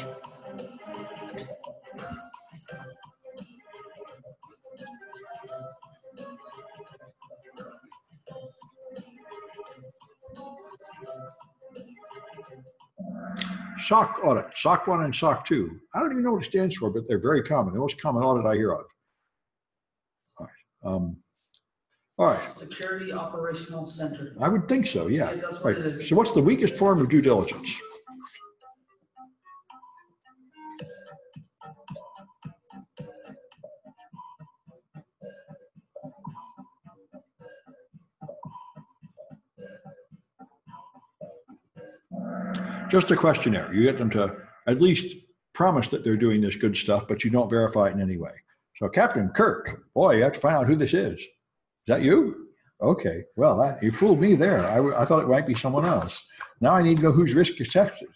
SOC audit, SOC 1 and SOC 2. I don't even know what it stands for, but they're very common. The most common audit I hear of. All right. All right. Security Operational Center. I would think so, yeah. Yeah, that's what right. it is. So what's the weakest form of due diligence? Just a questionnaire. You get them to at least promise that they're doing this good stuff, but you don't verify it in any way. So Captain Kirk, boy, you have to find out who this is. Is that you? Okay, well, you fooled me there. I thought it might be someone else. Now I need to know who's risk accepted.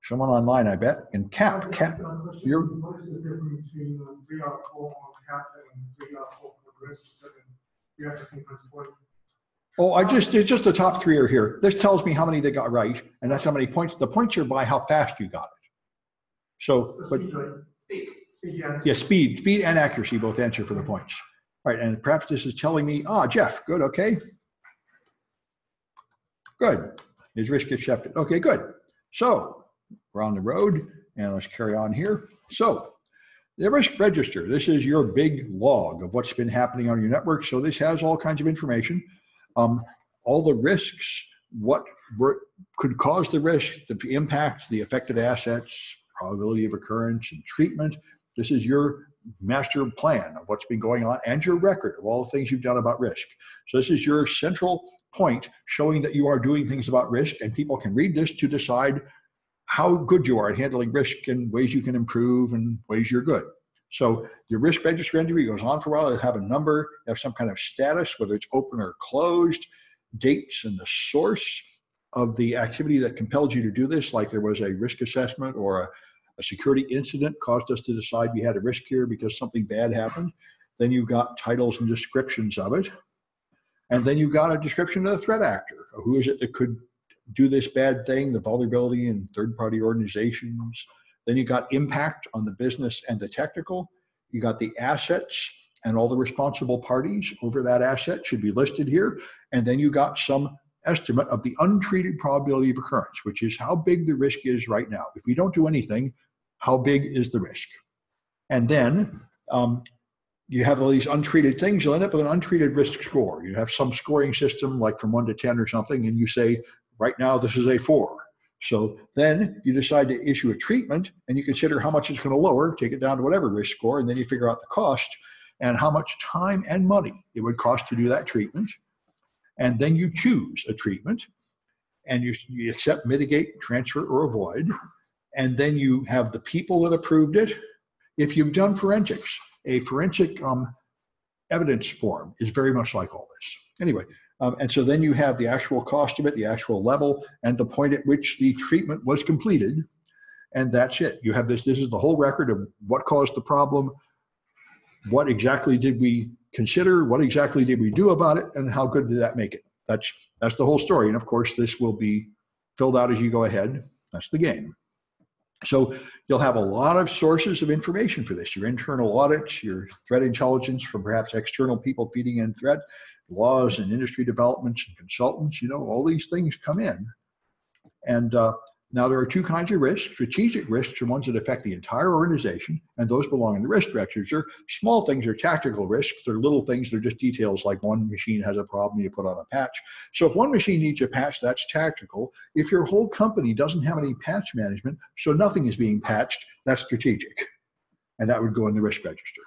Someone online, I bet. And Cap, you're. What is the difference between 3 out of 4 on Captain and 3 out of 4 for risk accepted? You have to think point. Oh, it's just the top 3 are here. This tells me how many they got right, and that's how many points. The points are by how fast you got it. So, but speed and accuracy both answer for the points. Right, and perhaps this is telling me, Jeff, good, okay. Good, is risk accepted. Okay, good. So, we're on the road, and let's carry on here. So, the risk register, this is your big log of what's been happening on your network. So this has all kinds of information. All the risks, what could cause the risk, the impacts, the affected assets, probability of occurrence and treatment. This is your master plan of what's been going on and your record of all the things you've done about risk. So this is your central point showing that you are doing things about risk, and people can read this to decide how good you are at handling risk and ways you can improve and ways you're good. So your risk register entry goes on for a while. It'll have a number, have some kind of status, whether it's open or closed, dates and the source of the activity that compelled you to do this, like there was a risk assessment or a security incident caused us to decide we had a risk here because something bad happened. Then you've got titles and descriptions of it. And then you've got a description of the threat actor. Who is it that could do this bad thing, the vulnerability in third-party organizations. Then you got impact on the business and the technical. You got the assets and all the responsible parties over that asset should be listed here. And then you got some estimate of the untreated probability of occurrence, which is how big the risk is right now. If we don't do anything, how big is the risk? And then you have all these untreated things. You'll end up with an untreated risk score. You have some scoring system like from 1 to 10 or something, and you say, right now, this is a 4. So then you decide to issue a treatment, and you consider how much it's going to lower, take it down to whatever risk score, and then you figure out the cost and how much time and money it would cost to do that treatment. And then you choose a treatment, and you accept, mitigate, transfer, or avoid. And then you have the people that approved it. If you've done forensics, a forensic evidence form is very much like all this. Anyway, and so then you have the actual cost of it, the actual level, and the point at which the treatment was completed. And that's it. You have this is the whole record of what caused the problem, what exactly did we consider, what exactly did we do about it, and how good did that make it? That's the whole story. And of course, this will be filled out as you go ahead. That's the game. So you'll have a lot of sources of information for this. Your internal audits, your threat intelligence from perhaps external people feeding in threat, laws and industry developments and consultants, all these things come in. And now there are two kinds of risks. Strategic risks are ones that affect the entire organization, and those belong in the risk register. Small things are tactical risks. They're little things. They're just details, like one machine has a problem, you put on a patch. So if one machine needs a patch, that's tactical. If your whole company doesn't have any patch management, so nothing is being patched, that's strategic. And that would go in the risk register.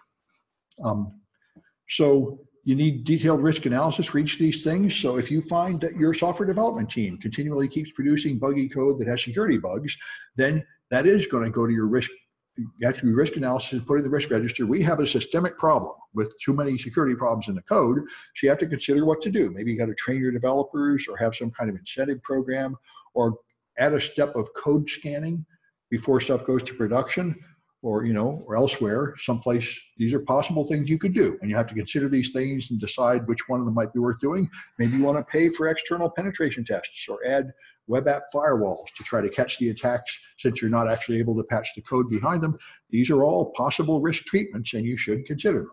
So you need detailed risk analysis for each of these things. So if you find that your software development team continually keeps producing buggy code that has security bugs, then that is going to go to your risk. You have to do risk analysis and put in the risk register. We have a systemic problem with too many security problems in the code. So you have to consider what to do. Maybe you got to train your developers or have some kind of incentive program or add a step of code scanning before stuff goes to production. Or or elsewhere, someplace. These are possible things you could do, and you have to consider these things and decide which one of them might be worth doing. Maybe you want to pay for external penetration tests or add web app firewalls to try to catch the attacks, since you're not actually able to patch the code behind them. These are all possible risk treatments, and you should consider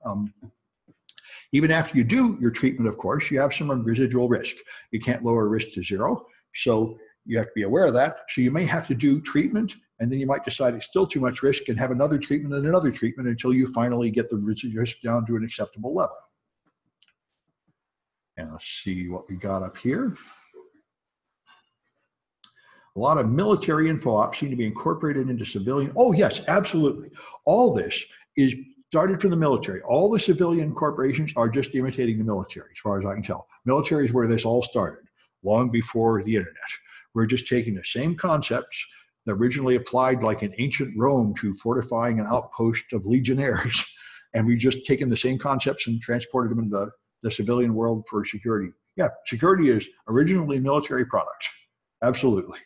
them. Even after you do your treatment, of course, you have some residual risk. You can't lower risk to 0, so you have to be aware of that. So you may have to do treatment, and then you might decide it's still too much risk and have another treatment and another treatment until you finally get the risk down to an acceptable level. And let's see what we got up here. A lot of military info ops seem to be incorporated into civilian. Oh, yes, absolutely. All this is started from the military. All the civilian corporations are just imitating the military, as far as I can tell. Military is where this all started, long before the internet. We're just taking the same concepts that originally applied like in ancient Rome to fortifying an outpost of legionnaires. And we've just taken the same concepts and transported them into the civilian world for security. Yeah, security is originally military product. Absolutely.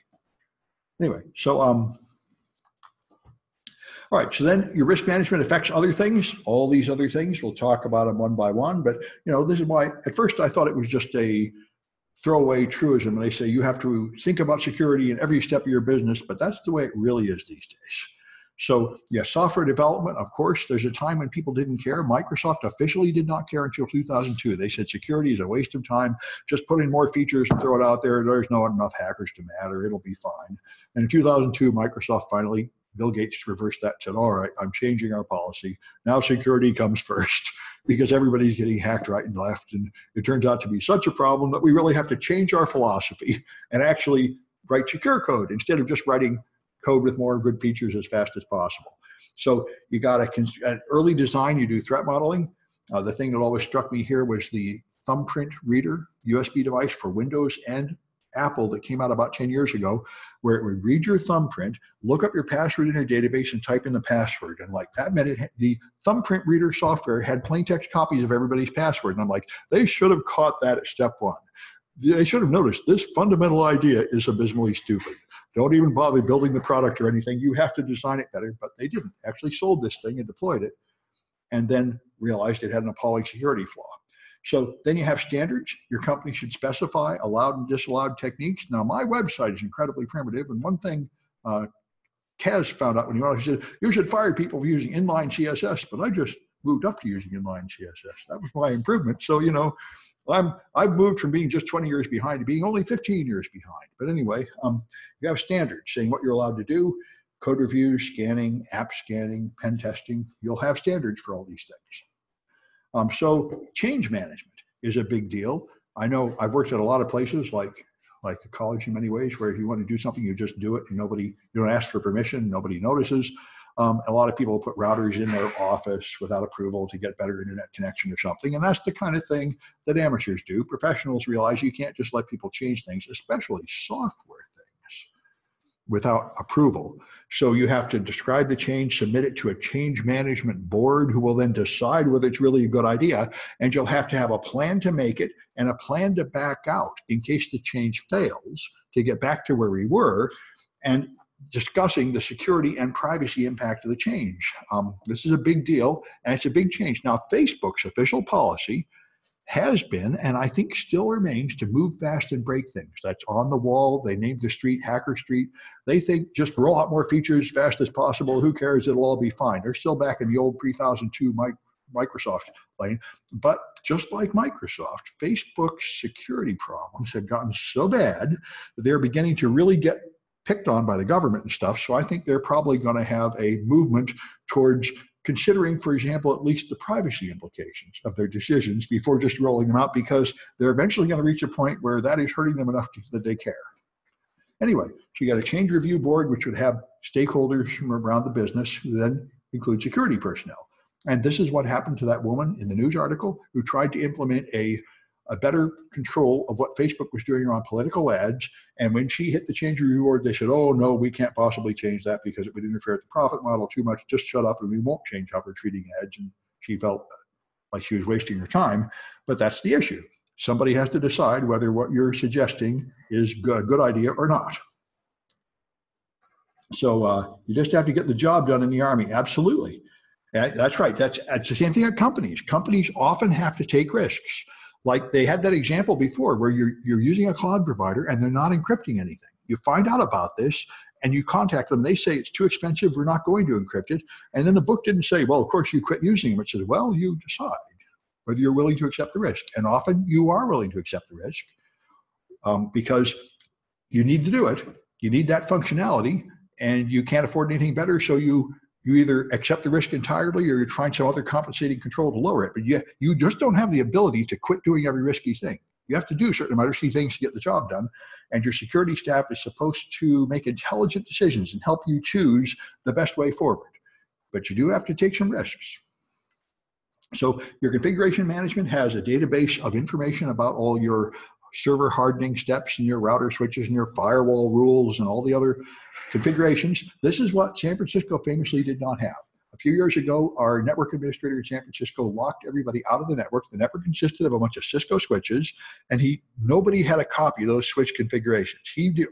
Anyway, so, all right, so then your risk management affects other things, all these other things. We'll talk about them one by one, but this is why at first I thought it was just a throwaway truism. And they say you have to think about security in every step of your business, but that's the way it really is these days. So yeah, software development, of course, there's a time when people didn't care. Microsoft officially did not care until 2002. They said security is a waste of time. Just put in more features and throw it out there. There's not enough hackers to matter. It'll be fine. And in 2002, Microsoft finally, Bill Gates reversed that, said, all right, I'm changing our policy. Now security comes first, because everybody's getting hacked right and left. And it turns out to be such a problem that we really have to change our philosophy and actually write secure code instead of just writing code with more good features as fast as possible. So you got at early design, you do threat modeling. The thing that always struck me here was the thumbprint reader USB device for Windows and Apple that came out about 10 years ago, where it would read your thumbprint, look up your password in your database, and type in the password. And like that meant the thumbprint reader software had plain text copies of everybody's password. And I'm like, they should have caught that at step one. They should have noticed this fundamental idea is abysmally stupid. Don't even bother building the product or anything. You have to design it better. But they didn't. Actually sold this thing and deployed it, and then realized it had an appalling security flaw. So then you have standards. Your company should specify allowed and disallowed techniques. Now, my website is incredibly primitive, and one thing Kaz found out when he went out, he said, you should fire people for using inline CSS, but I just moved up to using inline CSS. That was my improvement. So, you know, I've moved from being just 20 years behind to being only 15 years behind. But anyway, you have standards saying what you're allowed to do, code reviews, scanning, app scanning, pen testing. You'll have standards for all these things. So change management is a big deal. I know I've worked at a lot of places like the college in many ways, where if you want to do something, you just do it and you don't ask for permission, nobody notices. A lot of people put routers in their office without approval to get better internet connection or something. And that's the kind of thing that amateurs do. Professionals realize you can't just let people change things, especially software things, without approval. So you have to describe the change, submit it to a change management board who will then decide whether it's really a good idea. And you'll have to have a plan to make it and a plan to back out in case the change fails, to get back to where we were, and discussing the security and privacy impact of the change. This is a big deal, and it's a big change. Now, Facebook's official policy has been, and I think still remains, to move fast and break things. That's on the wall. They named the street Hacker Street. They think just roll out more features as fast as possible. Who cares? It'll all be fine. They're still back in the old pre-2002 Microsoft lane. But just like Microsoft, Facebook's security problems have gotten so bad that they're beginning to really get picked on by the government and stuff. So I think they're probably going to have a movement towards considering, for example, at least the privacy implications of their decisions before just rolling them out, because they're eventually going to reach a point where that is hurting them enough that they care. Anyway, so you got a change review board, which would have stakeholders from around the business, who then include security personnel. And this is what happened to that woman in the news article who tried to implement a better control of what Facebook was doing around political ads. And when she hit the change review board, they said, oh, no, we can't possibly change that because it would interfere with the profit model too much. Just shut up and we won't change how we're treating ads. And she felt like she was wasting her time. But that's the issue. Somebody has to decide whether what you're suggesting is a good idea or not. So you just have to get the job done in the Army. Absolutely. That's right. That's the same thing at companies. Companies often have to take risks. Like they had that example before where you're using a cloud provider and they're not encrypting anything. You find out about this and you contact them. They say it's too expensive. We're not going to encrypt it. And then the book didn't say, well, of course you quit using them. It says, well, you decide whether you're willing to accept the risk. And often you are willing to accept the risk because you need to do it. You need that functionality and you can't afford anything better. So you either accept the risk entirely or you're trying some other compensating control to lower it. But you just don't have the ability to quit doing every risky thing. You have to do a certain amount of risky things to get the job done. And your security staff is supposed to make intelligent decisions and help you choose the best way forward. But you do have to take some risks. So your configuration management has a database of information about all your server hardening steps and your router switches and your firewall rules and all the other configurations. This is what San Francisco famously did not have. A few years ago, our network administrator in San Francisco locked everybody out of the network. The network consisted of a bunch of Cisco switches, and nobody had a copy of those switch configurations. He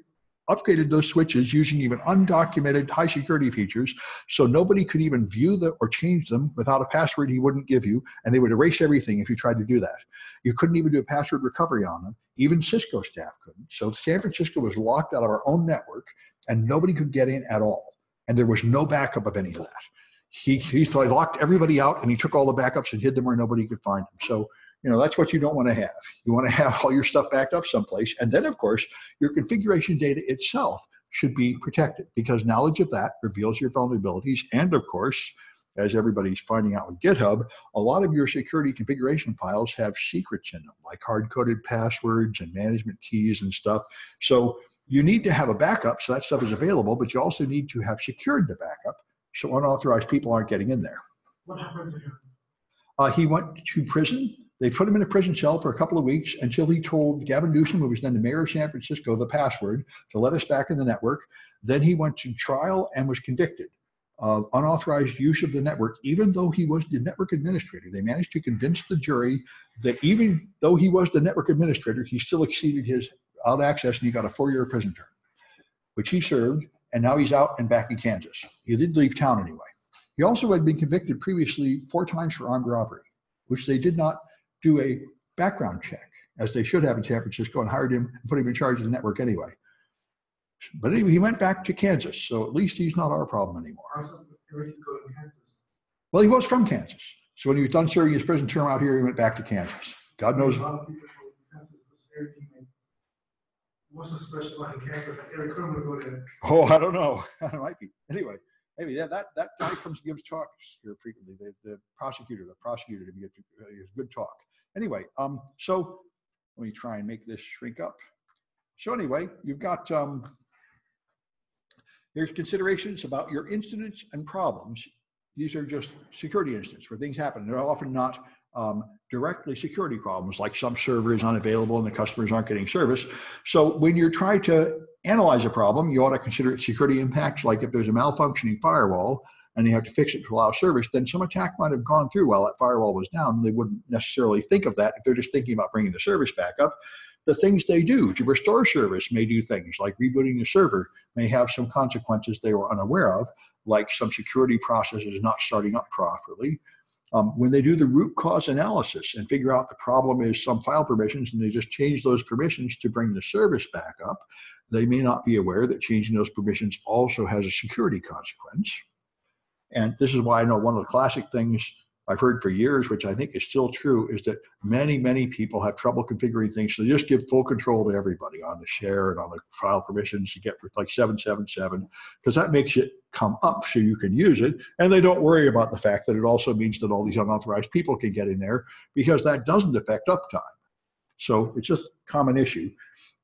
upgraded those switches using even undocumented high security features, so nobody could even view them or change them without a password he wouldn't give you, and they would erase everything if you tried to do that. You couldn't even do a password recovery on them. Even Cisco staff couldn't. So San Francisco was locked out of our own network, and nobody could get in at all. And there was no backup of any of that. He locked everybody out, and he took all the backups and hid them where nobody could find them. So, that's what you don't want to have. You want to have all your stuff backed up someplace. And then, of course, your configuration data itself should be protected, because knowledge of that reveals your vulnerabilities. And, of course, as everybody's finding out with GitHub, a lot of your security configuration files have secrets in them, like hard-coded passwords and management keys and stuff. So You need to have a backup so that stuff is available, but you also need to have secured the backup so unauthorized people aren't getting in there. What happened to him? He went to prison. They put him in a prison cell for a couple of weeks until he told Gavin Newsom, who was then the mayor of San Francisco, the password to let us back in the network. Then he went to trial and was convicted of unauthorized use of the network, even though he was the network administrator. They managed to convince the jury that even though he was the network administrator, he still exceeded his out access, and he got a 4-year prison term, which he served, and now he's out and back in Kansas. He did leave town anyway. He also had been convicted previously 4 times for armed robbery, which they did not do a background check, as they should have in San Francisco, and hired him and put him in charge of the network anyway. But anyway, he went back to Kansas, so at least he's not our problem anymore. Well, he was from Kansas. So when he was done serving his prison term out here, he went back to Kansas. God knows. What's so special about Kansas? Every criminal go there. Oh, I don't know. It might be. Anyway, maybe that guy comes and gives talks here frequently. The prosecutor gives good talk. Anyway, so let me try and make this shrink up. So anyway, you've got there's considerations about your incidents and problems. These are just security incidents where things happen. They're often not directly security problems, like some server is unavailable and the customers aren't getting service. So when you're trying to analyze a problem, you ought to consider its security impacts. Like if there's a malfunctioning firewall and you have to fix it to allow service, then some attack might have gone through while that firewall was down. They wouldn't necessarily think of that if they're just thinking about bringing the service back up. The things they do to restore service may do things like rebooting the server may have some consequences they were unaware of, like some security processes not starting up properly. When they do the root cause analysis and figure out the problem is some file permissions and they just change those permissions to bring the service back up, they may not be aware that changing those permissions also has a security consequence. And this is why I know one of the classic things I've heard for years, which I think is still true, is that many, many people have trouble configuring things. So they just give full control to everybody on the share and on the file permissions. You get like 777, because that makes it come up so you can use it. And they don't worry about the fact that it also means that all these unauthorized people can get in there, because that doesn't affect uptime. So it's just a common issue.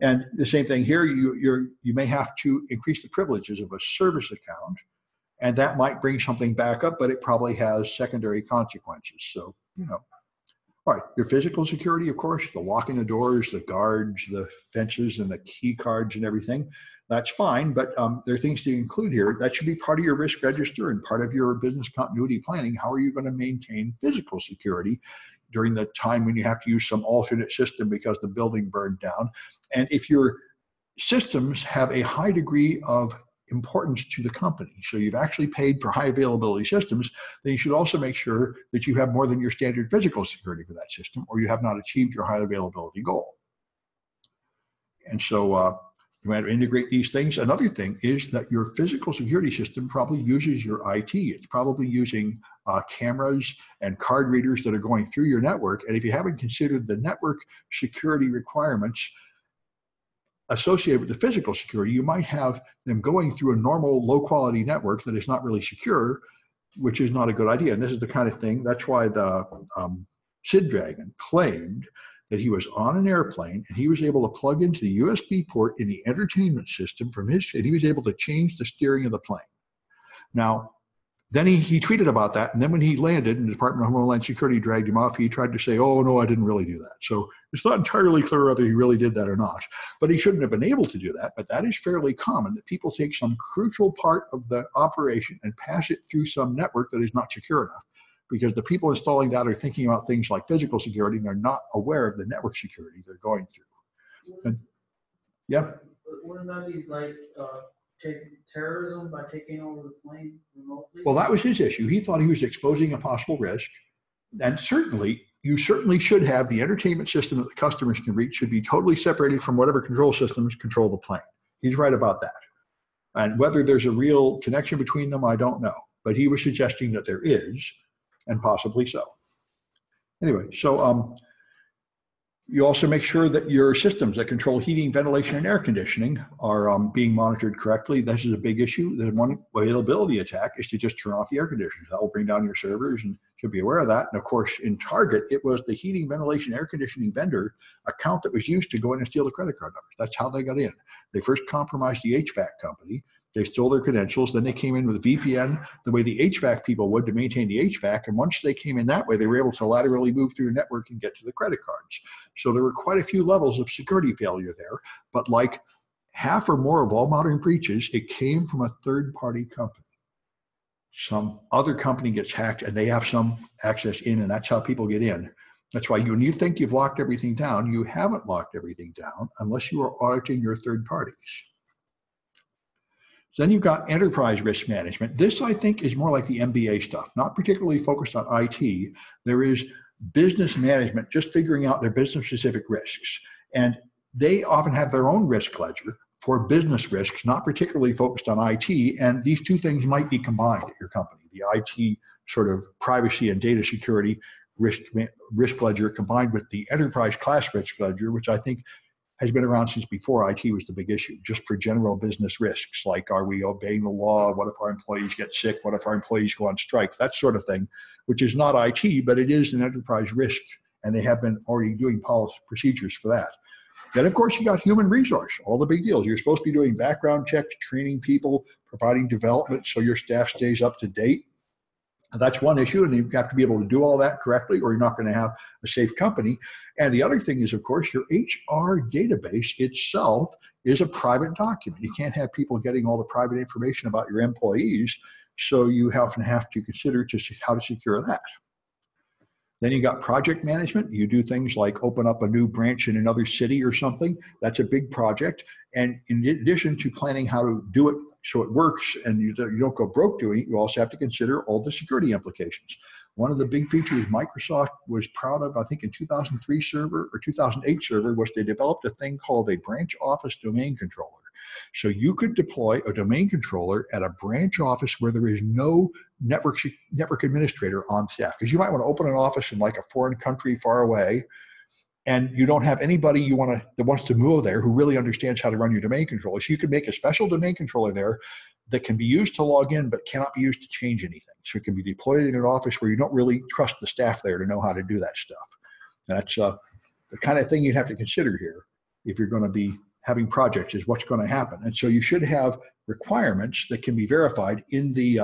And the same thing here, you may have to increase the privileges of a service account, and that might bring something back up, but it probably has secondary consequences. So, all right, your physical security, of course, the locking the doors, the guards, the fences, and the key cards and everything, that's fine, but there are things to include here. That should be part of your risk register and part of your business continuity planning. How are you going to maintain physical security during the time when you have to use some alternate system because the building burned down? And if your systems have a high degree of importance to the company, so you've actually paid for high availability systems, then you should also make sure that you have more than your standard physical security for that system, or you have not achieved your high availability goal. And so you want to integrate these things. Another thing is that your physical security system probably uses your IT. It's probably using cameras and card readers that are going through your network. And if you haven't considered the network security requirements associated with the physical security, you might have them going through a normal low quality network that is not really secure, which is not a good idea. And this is the kind of thing, that's why the Sid Dragon claimed that he was on an airplane and he was able to plug into the USB port in the entertainment system from his, and he was able to change the steering of the plane. Now, then he tweeted about that, and then when he landed and the Department of Homeland Security dragged him off, he tried to say, oh, no, I didn't really do that. So it's not entirely clear whether he really did that or not, but he shouldn't have been able to do that. But that is fairly common, that people take some crucial part of the operation and pass it through some network that is not secure enough, because the people installing that are thinking about things like physical security and they're not aware of the network security they're going through. And, yeah. Wouldn't that be like terrorism by taking over the plane remotely? Well, that was his issue. He thought he was exposing a possible risk. And certainly, you certainly should have the entertainment system that the customers can reach should be totally separated from whatever control systems control the plane. He's right about that. And whether there's a real connection between them, I don't know. But he was suggesting that there is, and possibly so. Anyway, so you also make sure that your systems that control heating, ventilation, and air conditioning are being monitored correctly. This is a big issue. The one availability attack is to just turn off the air conditioners. That will bring down your servers and should be aware of that. And of course, in Target, it was the heating, ventilation, air conditioning vendor account that was used to go in and steal the credit card numbers. That's how they got in. They first compromised the HVAC company. They stole their credentials. Then they came in with a VPN the way the HVAC people would to maintain the HVAC. And once they came in that way, they were able to laterally move through the network and get to the credit cards. So there were quite a few levels of security failure there. But like half or more of all modern breaches, it came from a third-party company. Some other company gets hacked and they have some access in, and that's how people get in. That's why when you think you've locked everything down, you haven't locked everything down unless you are auditing your third parties. Then you've got enterprise risk management. This, I think, is more like the MBA stuff, not particularly focused on IT. There is business management, just figuring out their business-specific risks. And they often have their own risk ledger for business risks, not particularly focused on IT. And these two things might be combined at your company. The IT sort of privacy and data security risk ledger combined with the enterprise class risk ledger, which I think has been around since before IT was the big issue, just for general business risks, like are we obeying the law? What if our employees get sick? What if our employees go on strike? That sort of thing, which is not IT, but it is an enterprise risk, and they have been already doing policy procedures for that. Then, of course, you got human resource, all the big deals. You're supposed to be doing background checks, training people, providing development so your staff stays up to date. That's one issue, and you have to be able to do all that correctly, or you're not going to have a safe company. And the other thing is, of course, your HR database itself is a private document. You can't have people getting all the private information about your employees, so you often have to consider how to secure that. Then you got project management. You do things like open up a new branch in another city or something. That's a big project. And in addition to planning how to do it so it works and you don't go broke doing it, you also have to consider all the security implications. One of the big features Microsoft was proud of, I think in 2003 server or 2008 server, was they developed a thing called a branch office domain controller. So you could deploy a domain controller at a branch office where there is no network administrator on staff. Because you might want to open an office in like a foreign country far away, and you don't have anybody that wants to move there who really understands how to run your domain controller. So you could make a special domain controller there that can be used to log in, but cannot be used to change anything. So it can be deployed in an office where you don't really trust the staff there to know how to do that stuff. And that's the kind of thing you'd have to consider here if you're going to be having projects, is what's going to happen. And so you should have requirements that can be verified in the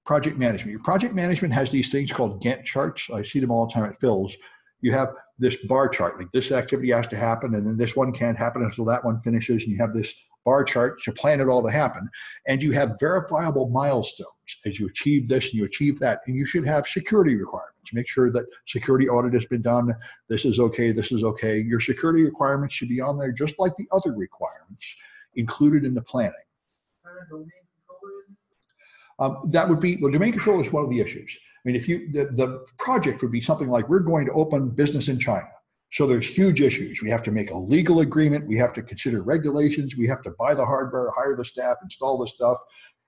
project management. Your project management has these things called Gantt charts. I see them all the time at Phil's. You have this bar chart, like this activity has to happen, and then this one can't happen until that one finishes, and you have this bar chart to plan it all to happen. And you have verifiable milestones as you achieve this and you achieve that. And you should have security requirements. Make sure that security audit has been done. This is okay, this is okay. Your security requirements should be on there just like the other requirements included in the planning. That would be, well, domain control is one of the issues. I mean, if the project would be something like, we're going to open business in China. So there's huge issues. We have to make a legal agreement. We have to consider regulations. We have to buy the hardware, hire the staff, install the stuff.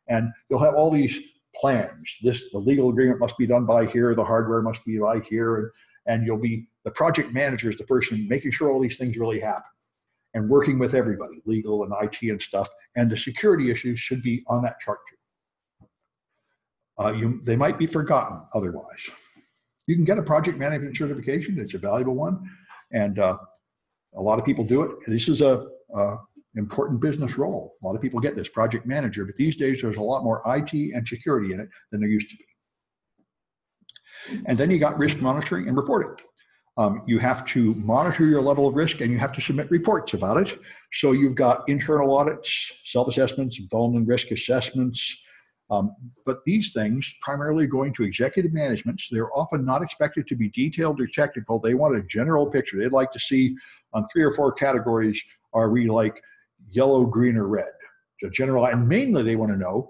And you'll have all these plans. The legal agreement must be done by here. The hardware must be by here. And you'll be, the project manager is the person making sure all these things really happen and working with everybody, legal and IT and stuff. And the security issues should be on that chart too. They might be forgotten otherwise. You can get a project management certification. It's a valuable one. And a lot of people do it. This is a important business role. A lot of people get this, project manager, but these days there's a lot more IT and security in it than there used to be. And then you got risk monitoring and reporting. You have to monitor your level of risk and you have to submit reports about it. So you've got internal audits, self-assessments, vulnerability risk assessments. But these things primarily going to executive management, so they're often not expected to be detailed or technical. They want a general picture. They'd like to see on 3 or 4 categories, are we like yellow, green, or red? So general, and mainly they want to know,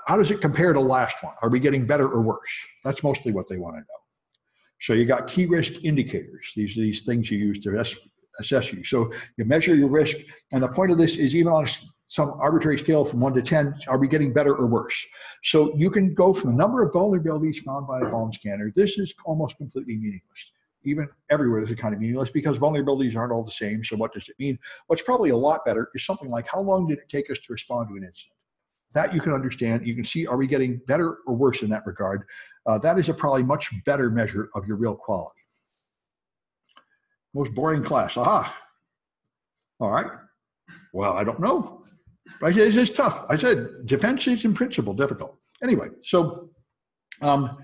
how does it compare to last one? Are we getting better or worse? That's mostly what they want to know. So you got key risk indicators, these things you use to assess you. So you measure your risk, and the point of this is even on some arbitrary scale from 1 to 10, are we getting better or worse? So you can go from the number of vulnerabilities found by a vuln scanner. This is almost completely meaningless. Even everywhere this is kind of meaningless because vulnerabilities aren't all the same. So what does it mean? What's probably a lot better is something like, how long did it take us to respond to an incident? That you can understand. You can see, are we getting better or worse in that regard? That is a probably much better measure of your real quality. Most boring class. Aha. All right. Well, I don't know. I said, it's just tough. I said, defense is in principle difficult. Anyway, so, all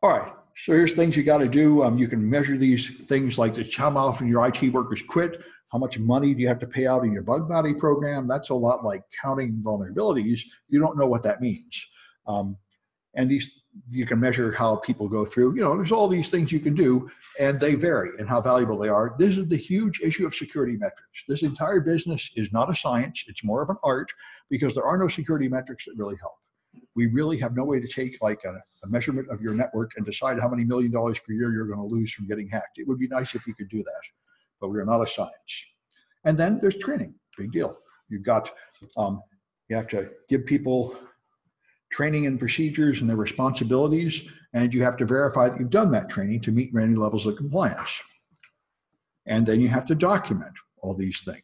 right. So here's things you got to do. You can measure these things like how often your IT workers quit. How much money do you have to pay out in your bug bounty program? That's a lot like counting vulnerabilities. You don't know what that means. And these, you can measure how people go through. You know, there's all these things you can do, and they vary in how valuable they are. This is the huge issue of security metrics. This entire business is not a science. It's more of an art, because there are no security metrics that really help. We really have no way to take like a measurement of your network and decide how many $1 million per year you're going to lose from getting hacked. It would be nice if we could do that, but we are not a science. And then there's training, big deal. You've got, you have to give people training and procedures and their responsibilities, and you have to verify that you've done that training to meet many levels of compliance. And then you have to document all these things.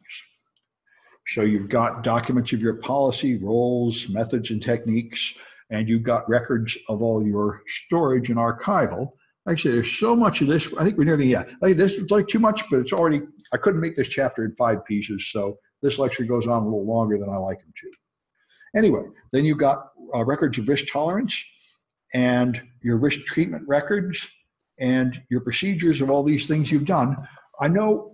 So you've got documents of your policy, roles, methods, and techniques, and you've got records of all your storage and archival. Like I say, there's so much of this. I think we're nearly, yeah, like this is like too much, but it's already, I couldn't make this chapter in 5 pieces, so this lecture goes on a little longer than I like them to. Anyway, then you've got records of risk tolerance and your risk treatment records and your procedures of all these things you've done. I know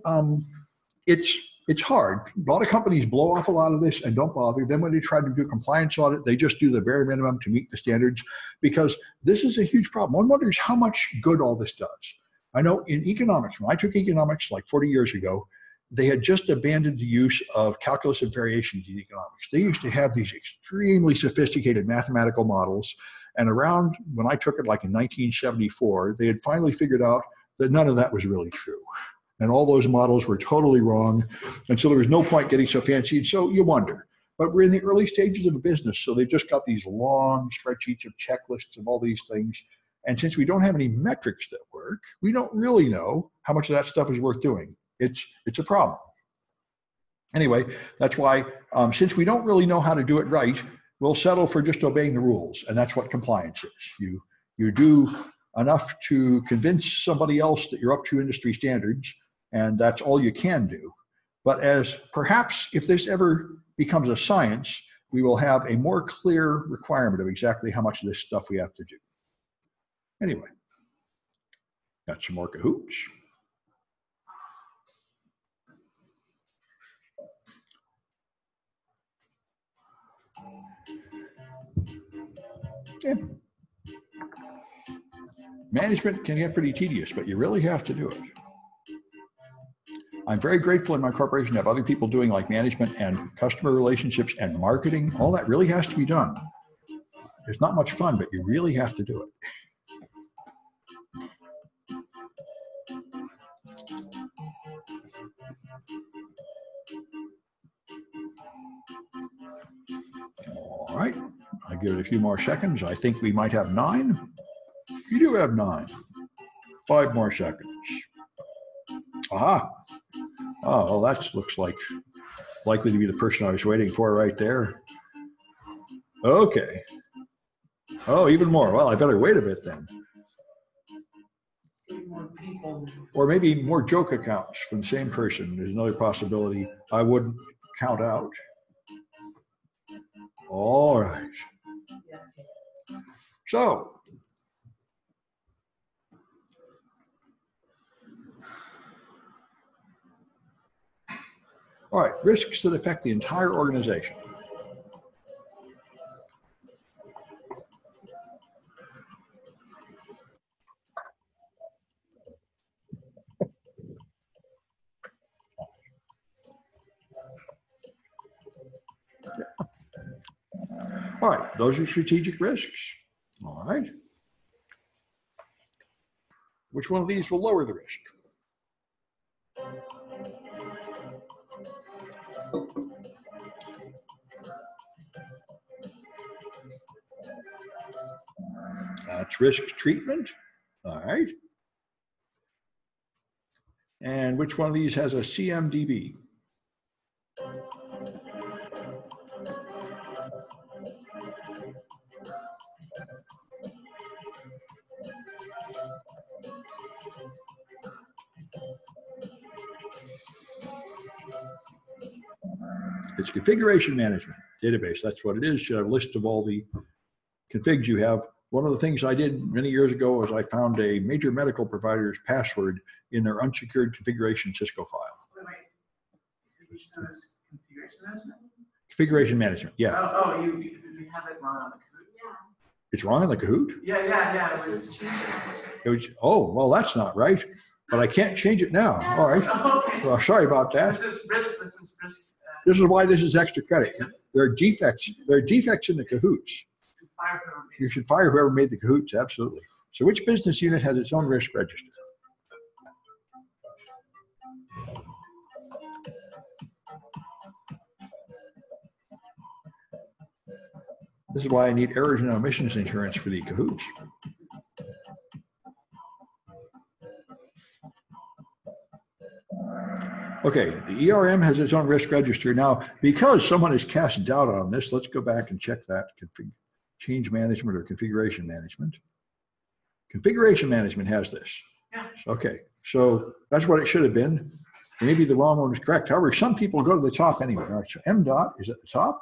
it's hard. A lot of companies blow off a lot of this and don't bother. Then when they try to do a compliance audit, they just do the very minimum to meet the standards, because this is a huge problem. One wonders how much good all this does. I know in economics, when I took economics like 40 years ago, they had just abandoned the use of calculus and variations in economics. They used to have these extremely sophisticated mathematical models. And around when I took it, like in 1974, they had finally figured out that none of that was really true. And all those models were totally wrong. And so there was no point getting so fancy. And so you wonder. But we're in the early stages of a business, so they've just got these long spreadsheets of checklists of all these things. And since we don't have any metrics that work, we don't really know how much of that stuff is worth doing. It's a problem. Anyway, that's why since we don't really know how to do it right, we'll settle for just obeying the rules. And that's what compliance is. You do enough to convince somebody else that you're up to industry standards, and that's all you can do. But as perhaps if this ever becomes a science, we will have a more clear requirement of exactly how much of this stuff we have to do. Anyway, got some more cahoots. Yeah. Management can get pretty tedious, but you really have to do it. I'm very grateful in my corporation to have other people doing like management and customer relationships and marketing. All that really has to be done. It's not much fun, but you really have to do it. All right, I'll give it a few more seconds. I think we might have 9. You do have 9. 5 more seconds. Aha. Oh, well, that looks like likely to be the person I was waiting for right there. Okay. Oh, even more. Well, I better wait a bit then. More people. Or maybe more joke accounts from the same person. There's another possibility I wouldn't count out. All right. So, all right, risks that affect the entire organization. All right, those are strategic risks. All right. Which one of these will lower the risk? That's risk treatment. All right. And which one of these has a CMDB? It's configuration management database. That's what it is. You have a list of all the configs you have. One of the things I did many years ago was I found a major medical provider's password in their unsecured configuration Cisco file. Wait. Configuration management? Configuration management, yeah. Oh, you have it wrong on the Kahoot. Yeah. It's wrong in the Kahoot? Yeah. It was, oh, well, that's not right. But I can't change it now. All right. Okay. Well, sorry about that. This is risk. This is why this is extra credit. There are defects. There are defects in the Kahoots. You should fire whoever made the Kahoots, absolutely. So which business unit has its own risk register? This is why I need errors and omissions insurance for the Kahoots. Okay, the ERM has its own risk register. Now, because someone has cast doubt on this, let's go back and check that. Change management or configuration management. Configuration management has this. Yeah. Okay, so that's what it should have been. Maybe the wrong one was correct. However, some people go to the top anyway. All right, so MDOT is at the top.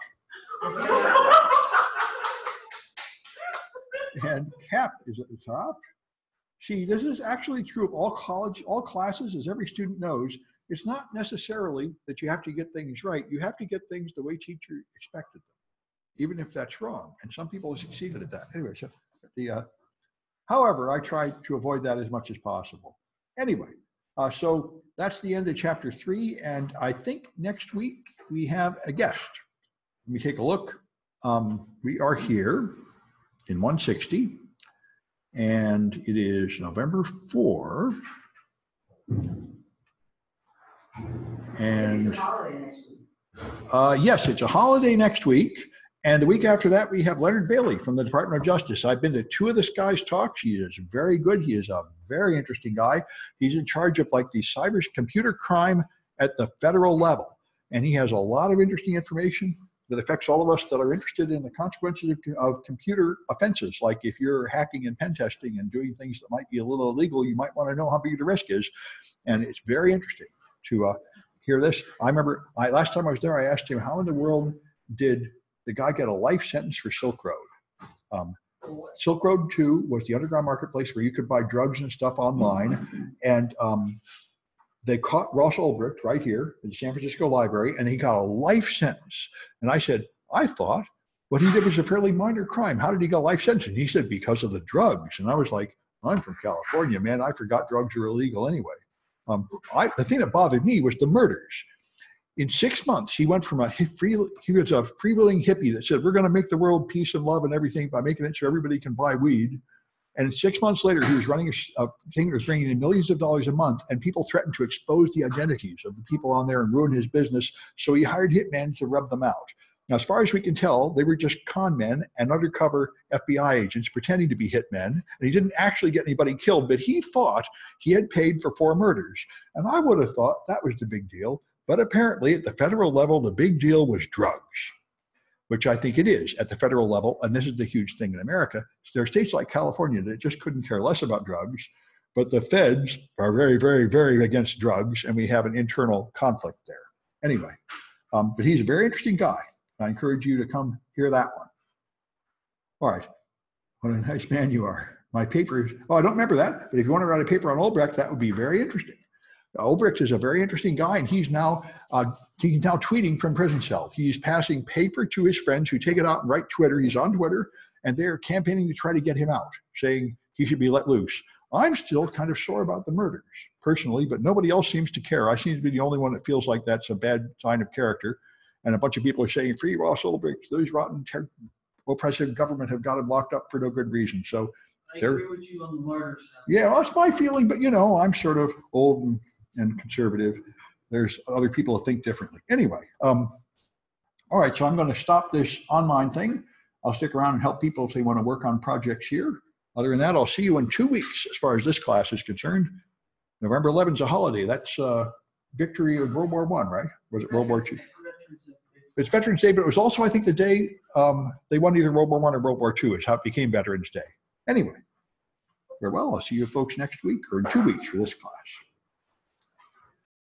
And CAP is at the top. See, this is actually true of all classes, as every student knows. It's not necessarily that you have to get things right. You have to get things the way teacher expected them, even if that's wrong. And some people have succeeded at that. Anyway, so however, I try to avoid that as much as possible. Anyway, so that's the end of chapter 3. And I think next week we have a guest. Let me take a look. We are here in 160. And it is November 4. And yes, it's a holiday next week. And the week after that, we have Leonard Bailey from the Department of Justice. I've been to 2 of this guy's talks. He is very good. He is a very interesting guy. He's in charge of like the computer crime at the federal level. And he has a lot of interesting information that affects all of us that are interested in the consequences of computer offenses. Like if you're hacking and pen testing and doing things that might be a little illegal, you might want to know how big the risk is. And it's very interesting to hear this. I remember last time I was there, I asked him, how in the world did the guy get a life sentence for Silk Road? Silk Road 2 was the underground marketplace where you could buy drugs and stuff online. And they caught Ross Ulbricht right here at the San Francisco Library, and he got a life sentence. And I said, I thought what he did was a fairly minor crime. How did he get a life sentence? And he said, because of the drugs. And I was like, I'm from California, man. I forgot drugs are illegal anyway. The thing that bothered me was the murders. In 6 months, he went from he was a freewheeling hippie that said, we're going to make the world peace and love and everything by making it so everybody can buy weed. And 6 months later, he was running a thing that was bringing in millions of dollars a month, and people threatened to expose the identities of the people on there and ruin his business. So he hired hitmen to rub them out. Now, as far as we can tell, they were just con men and undercover FBI agents pretending to be hitmen. And he didn't actually get anybody killed, but he thought he had paid for 4 murders. And I would have thought that was the big deal. But apparently, at the federal level, the big deal was drugs, which I think it is at the federal level. And this is the huge thing in America. There are states like California that just couldn't care less about drugs, but the feds are very, very, very against drugs, and we have an internal conflict there. Anyway, but he's a very interesting guy. I encourage you to come hear that one. All right, what a nice man you are. My paper, oh, I don't remember that, but if you want to write a paper on Ulbricht, that would be very interesting. Ulbricht is a very interesting guy, and he's now tweeting from prison cell. He's passing paper to his friends who take it out and write Twitter. He's on Twitter, and they're campaigning to try to get him out, saying he should be let loose. I'm still kind of sore about the murders, personally, but nobody else seems to care. I seem to be the only one that feels like that's a bad sign of character. And a bunch of people are saying, free Ross Ulbricht, those rotten, oppressive government have got him locked up for no good reason. So I agree with you on the murders. yeah, well, that's my feeling, but you know, I'm sort of old and conservative. There's other people who think differently. Anyway, all right, so I'm going to stop this online thing. I'll stick around and help people if they want to work on projects here. Other than that, I'll see you in 2 weeks as far as this class is concerned. November 11th is a holiday. That's victory of World War I, right? Was it World War II? It's Veterans Day, but it was also, I think, the day they won either World War I or World War II is how it became Veterans Day. Anyway, very well. I'll see you folks next week or in 2 weeks for this class.